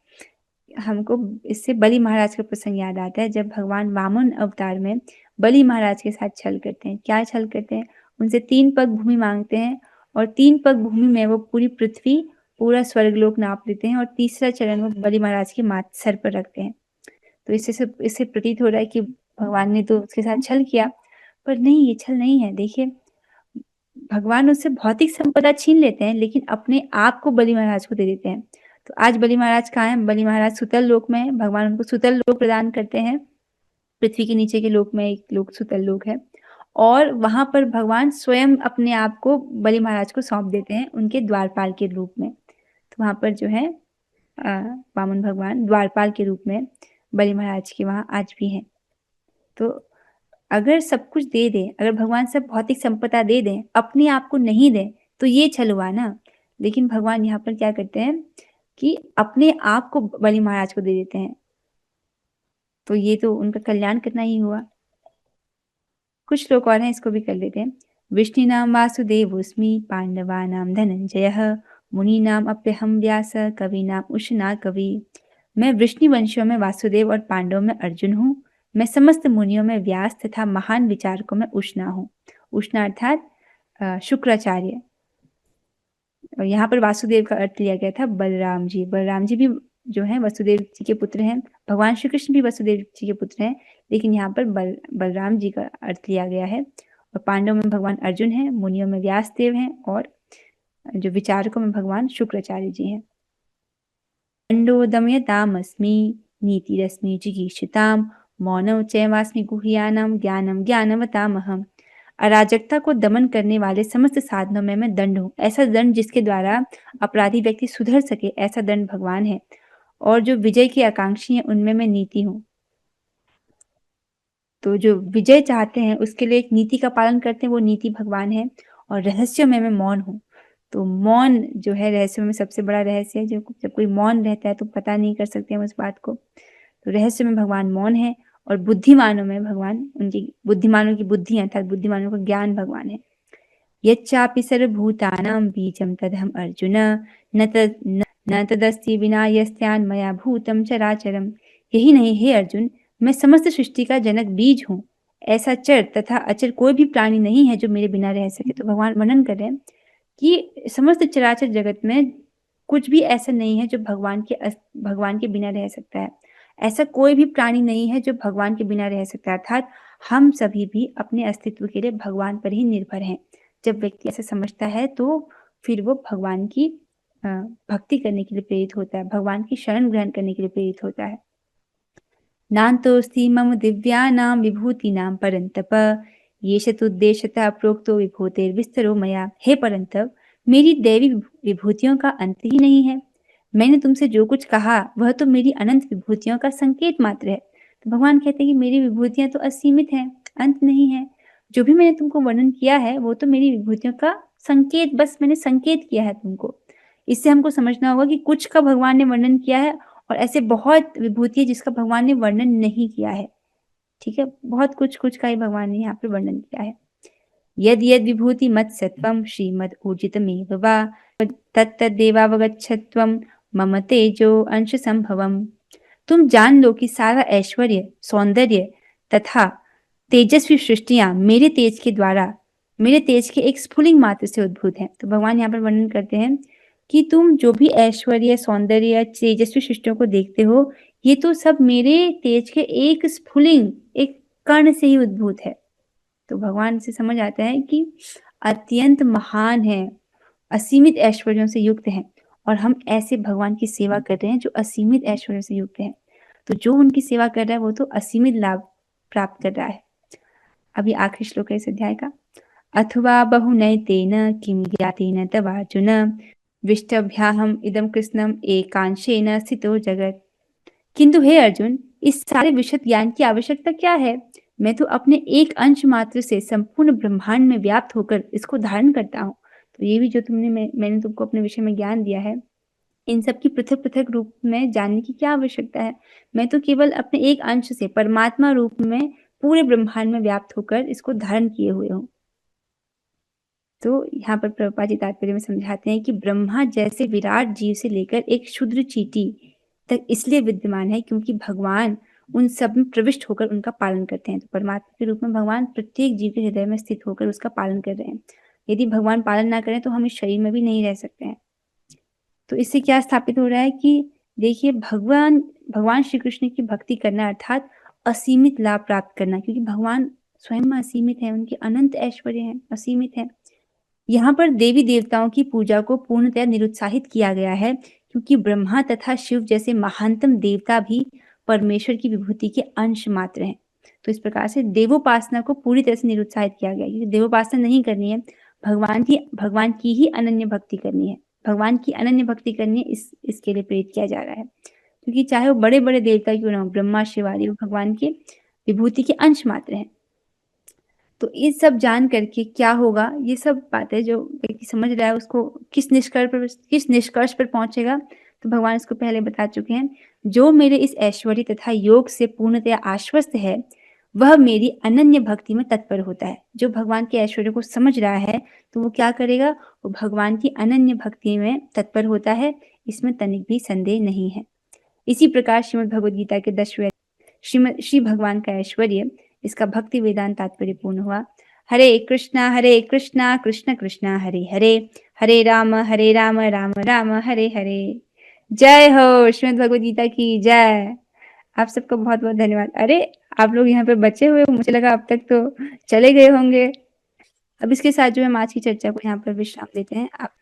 हमको इससे बलि महाराज का प्रसंग याद आता है, जब भगवान वामन अवतार में बलि महाराज के साथ छल करते हैं। क्या छल करते हैं? उनसे 3 पग भूमि मांगते हैं और 3 पग भूमि में वो पूरी पृथ्वी, पूरा स्वर्गलोक नाप लेते हैं और तीसरा चरण वो बलि महाराज के सर पर रखते हैं। तो इससे प्रतीत हो रहा है कि भगवान ने तो उसके साथ छल किया, पर नहीं, ये छल नहीं है। देखिए, भगवान उससे भौतिक संपदा छीन लेते हैं, लेकिन अपने आप को बलि महाराज को दे देते हैं। तो आज बलि महाराज कहाँ हैं? बलि महाराज सुतल लोक में हैं। भगवान उनको सुतल लोक प्रदान करते हैं। पृथ्वी के नीचे के लोक में एक लोक सुतल लोक है, और वहां पर भगवान स्वयं अपने आप को बलि महाराज को सौंप देते हैं उनके द्वारपाल के रूप में। तो वहां पर जो है वामन भगवान द्वारपाल के रूप में बलि महाराज के वहां आज भी हैं। तो अगर सब कुछ दे दें, अगर भगवान सब भौतिक संपदा दे दें, अपने आप को नहीं दें, तो ये छल हुआ ना। लेकिन भगवान यहाँ पर क्या करते हैं कि अपने आप को बलि महाराज को दे देते हैं, तो ये तो उनका कल्याण करना ही हुआ। कुछ लोग और हैं, इसको भी कर लेते हैं। विष्णुनाम वासुदेवोऽस्मि पांडवानाम धनंजयः मुनीनाम अप्यहम व्यास कवीनाम उशना कवि। मैं वृष्णि वंशियों में वासुदेव और पांडवों में अर्जुन हूँ। मैं समस्त मुनियों में व्यास तथा महान विचारकों में उष्णा हूँ। उष्णा अर्थात शुक्राचार्य। और यहाँ पर वासुदेव का अर्थ लिया गया था बलराम जी। बलराम जी भी जो हैं वसुदेव जी के पुत्र हैं। भगवान श्री कृष्ण भी वसुदेव जी के पुत्र हैं, लेकिन यहाँ पर बलराम जी का अर्थ लिया गया है। और पांडवों में भगवान अर्जुन हैं, मुनियों में व्यास देव हैं, और जो विचारकों में भगवान शुक्राचार्य जी हैं। दंडो दमयतामस्मि नीतिरस्मि जिगीषिताम् मौनौ चैवास्मि गुह्यानां ज्ञानम ज्ञानवतामहम्। अराजकता को दमन करने वाले समस्त साधनों में मैं दंड हूँ। ऐसा दंड जिसके द्वारा अपराधी व्यक्ति सुधर सके, ऐसा दंड भगवान है। और जो विजय की आकांक्षी हैं उनमें मैं नीति हूँ। तो जो विजय चाहते हैं उसके लिए एक नीति का पालन करते हैं, वो नीति भगवान है। और रहस्यों में मैं मौन हूँ। तो मौन जो है रहस्यों में सबसे बड़ा रहस्य है। जब कोई मौन रहता है तो पता नहीं कर सकते हम उस बात को। तो रहस्य में भगवान मौन है। और बुद्धिमानों में भगवान, उनकी बुद्धिमानों की बुद्धि अर्थात बुद्धिमानों का ज्ञान भगवान है। यच्चापि सर्वभूतानां बीजं तदहम् अर्जुन न तदस्ति विना यस्यान् मया भूतं चराचरम्। यही नहीं हे अर्जुन, मैं समस्त सृष्टि का जनक बीज हूँ। ऐसा चर तथा अचर कोई भी प्राणी नहीं है जो मेरे बिना रह सके। तो भगवान वर्णन कर रहे हैं कि समस्त चराचर जगत में कुछ भी ऐसा नहीं है जो भगवान के बिना रह सकता है। ऐसा कोई भी प्राणी नहीं है जो भगवान के बिना रह सकता है। अर्थात हम सभी भी अपने अस्तित्व के लिए भगवान पर ही निर्भर हैं। जब व्यक्ति ऐसा समझता है तो फिर वो भगवान की भक्ति करने के लिए प्रेरित होता है, भगवान की शरण ग्रहण करने के लिए प्रेरित होता है। नान्तोऽस्ति मम दिव्यानां विभूतीनां परन्तप येष तुद्देश्यतः प्रोक्तो विभूतेर्विस्तरो मया। हे परंतप, मेरी दैवी विभूतियों का अंत ही नहीं है। मैंने तुमसे जो कुछ कहा वह तो मेरी अनंत विभूतियों का संकेत मात्र है। तो भगवान कहते हैं कि मेरी विभूतियां तो असीमित हैं, अंत नहीं है। जो भी मैंने तुमको वर्णन किया है वो तो मेरी विभूतियों का संकेत, बस मैंने संकेत किया है तुमको। इससे हमको समझना होगा कि कुछ का भगवान ने वर्णन किया है और ऐसे बहुत विभूति है जिसका भगवान ने वर्णन नहीं किया है। ठीक है, बहुत कुछ का ही भगवान ने यहाँ पे वर्णन किया है। यद यद विभूति मत सत्वम श्रीमद ऊर्जितमेव वा तत्तदेवावगच्छत्वम मम तेजो अंश संभवम। तुम जान लो कि सारा ऐश्वर्य, सौंदर्य तथा तेजस्वी सृष्टियां मेरे तेज के द्वारा, मेरे तेज के एक स्फुलिंग मात्र से उद्भूत हैं। तो भगवान यहाँ पर वर्णन करते हैं कि तुम जो भी ऐश्वर्य, सौंदर्य, तेजस्वी सृष्टियों को देखते हो, ये तो सब मेरे तेज के एक स्फुलिंग, एक कण से ही उद्भूत है। तो भगवान से समझ आता है कि अत्यंत महान है, असीमित ऐश्वर्यों से युक्त है। और हम ऐसे भगवान की सेवा कर रहे हैं जो असीमित ऐश्वर्यों से युक्त है। तो जो उनकी सेवा कर रहा है वो तो असीमित लाभ प्राप्त कर रहा है। अभी आखिरी श्लोक है इस अध्याय का। अथवा बहुनैतेन किं ज्ञातेन तवार्जुन विष्टभ्याहम इदम कृष्णम एकांशेन स्थितो जगत। किंतु हे अर्जुन, इस सारे विशद ज्ञान की आवश्यकता क्या है? मैं तो अपने एक अंश मात्र से संपूर्ण ब्रह्मांड में व्याप्त होकर इसको धारण करता हूँ। तो ये भी जो मैंने तुमको अपने विषय में ज्ञान दिया है, इन सब की पृथक पृथक रूप में जानने की क्या आवश्यकता है? मैं तो केवल अपने एक अंश से परमात्मा रूप में पूरे ब्रह्मांड में व्याप्त होकर इसको धारण किए हुए हूँ। तो यहाँ पर प्रभुपाद जी तात्पर्य में समझाते हैं कि ब्रह्मा जैसे विराट जीव से लेकर एक क्षुद्र चींटी तक इसलिए विद्यमान है क्योंकि भगवान उन सब में प्रविष्ट होकर उनका पालन करते हैं। तो परमात्मा के रूप में भगवान प्रत्येक जीव के हृदय में स्थित होकर उसका पालन कर रहे हैं। यदि भगवान पालन ना करें तो हम इस शरीर में भी नहीं रह सकते हैं। तो इससे क्या स्थापित हो रहा है कि देखिए, भगवान श्री कृष्ण की भक्ति करना अर्थात असीमित लाभ प्राप्त करना, क्योंकि भगवान स्वयं में असीमित है, उनके अनंत ऐश्वर्य हैं, असीमित है। यहाँ पर देवी देवताओं की पूजा को पूर्णतः निरुत्साहित किया गया है क्योंकि ब्रह्मा तथा शिव जैसे महानतम देवता भी परमेश्वर की विभूति के अंश मात्र हैं। तो इस प्रकार से देवोपासना को पूरी तरह से निरुत्साहित किया गया है क्योंकि देवोपासना नहीं करनी है, भगवान की ही अनन्य भक्ति करनी है। भगवान की अनन्य भक्ति करनी है, इसके लिए प्रेरित किया जा रहा है। क्योंकि चाहे वो बड़े बड़े देवता क्यों ना हो, ब्रह्मा शिव आदि, वो भगवान के विभूति के अंश मात्र हैं। तो ये सब जान करके क्या होगा, ये सब बातें जो व्यक्ति समझ रहा है उसको किस निष्कर्ष पर पहुंचेगा, तो भगवान इसको पहले बता चुके हैं। जो मेरे इस ऐश्वर्य तथा योग से पूर्णतया आश्वस्त है वह मेरी अनन्य भक्ति में तत्पर होता है। जो भगवान के ऐश्वर्य को समझ रहा है तो वो क्या करेगा, वो भगवान की अनन्य भक्ति में तत्पर होता है, इसमें तनिक भी संदेह नहीं है। इसी प्रकार श्रीमद् भगवद गीता के 10वें श्री भगवान का ऐश्वर्य, इसका भक्ति वेदांत तात्पर्य पूर्ण हुआ। हरे कृष्णा कृष्ण कृष्णा हरे हरे, हरे राम राम राम हरे हरे। जय हो श्रीमद् भगवद गीता की जय। आप सबको बहुत बहुत धन्यवाद। अरे आप लोग यहाँ पे बचे हुए हो, मुझे लगा अब तक तो चले गए होंगे। अब इसके साथ जो हम आज की चर्चा को यहाँ पर विश्राम देते हैं। आप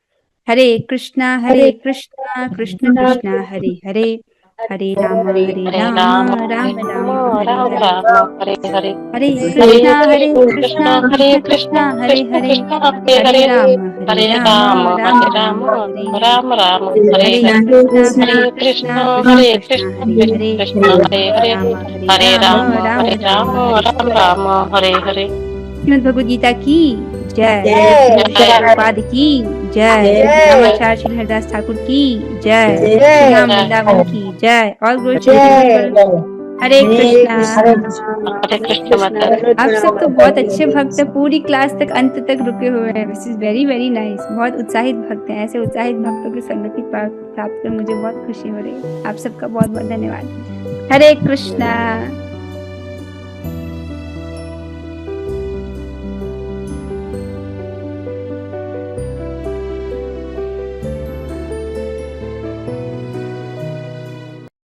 हरे कृष्णा कृष्ण कृष्ण हरे हरे, हरे राम हरे राम राम राम राम हरे राम हरे, राम हरे हरे, हरे हरे कृष्णा कृष्ण कृष्ण कृष्णा हरे कृष्ण हरे, कृष्ण हरे हरे हरे, राम हरे राम राम राम हरे हरे, राम राम हरे हरे हरे, हरे कृष्णा कृष्ण कृष्ण कृष्ण हरे कृष्ण हरे, कृष्ण हरे हरे हरे, हरे राम राम हरे राम हरे हरे। राम हरे हरे। श्रीमद् भगवद गीता की जय, श्री जय प्रभुपाद की जय, रामाचार्य श्री हरिदास ठाकुर की जय, श्री राम जय वृंदावन की जय। ऑल ग्लोरी चैंटिंग पीपल, हरे कृष्णा। हरे कृष्ण माता। आप सब तो बहुत अच्छे भक्त हैं, पूरी क्लास तक अंत तक रुके हुए हैं। This is very very nice. बहुत उत्साहित भक्त हैं। ऐसे उत्साहित भक्तों की संगति प्राप्त कर मुझे बहुत खुशी हो रही है। आप सबका बहुत बहुत धन्यवाद। हरे कृष्णा।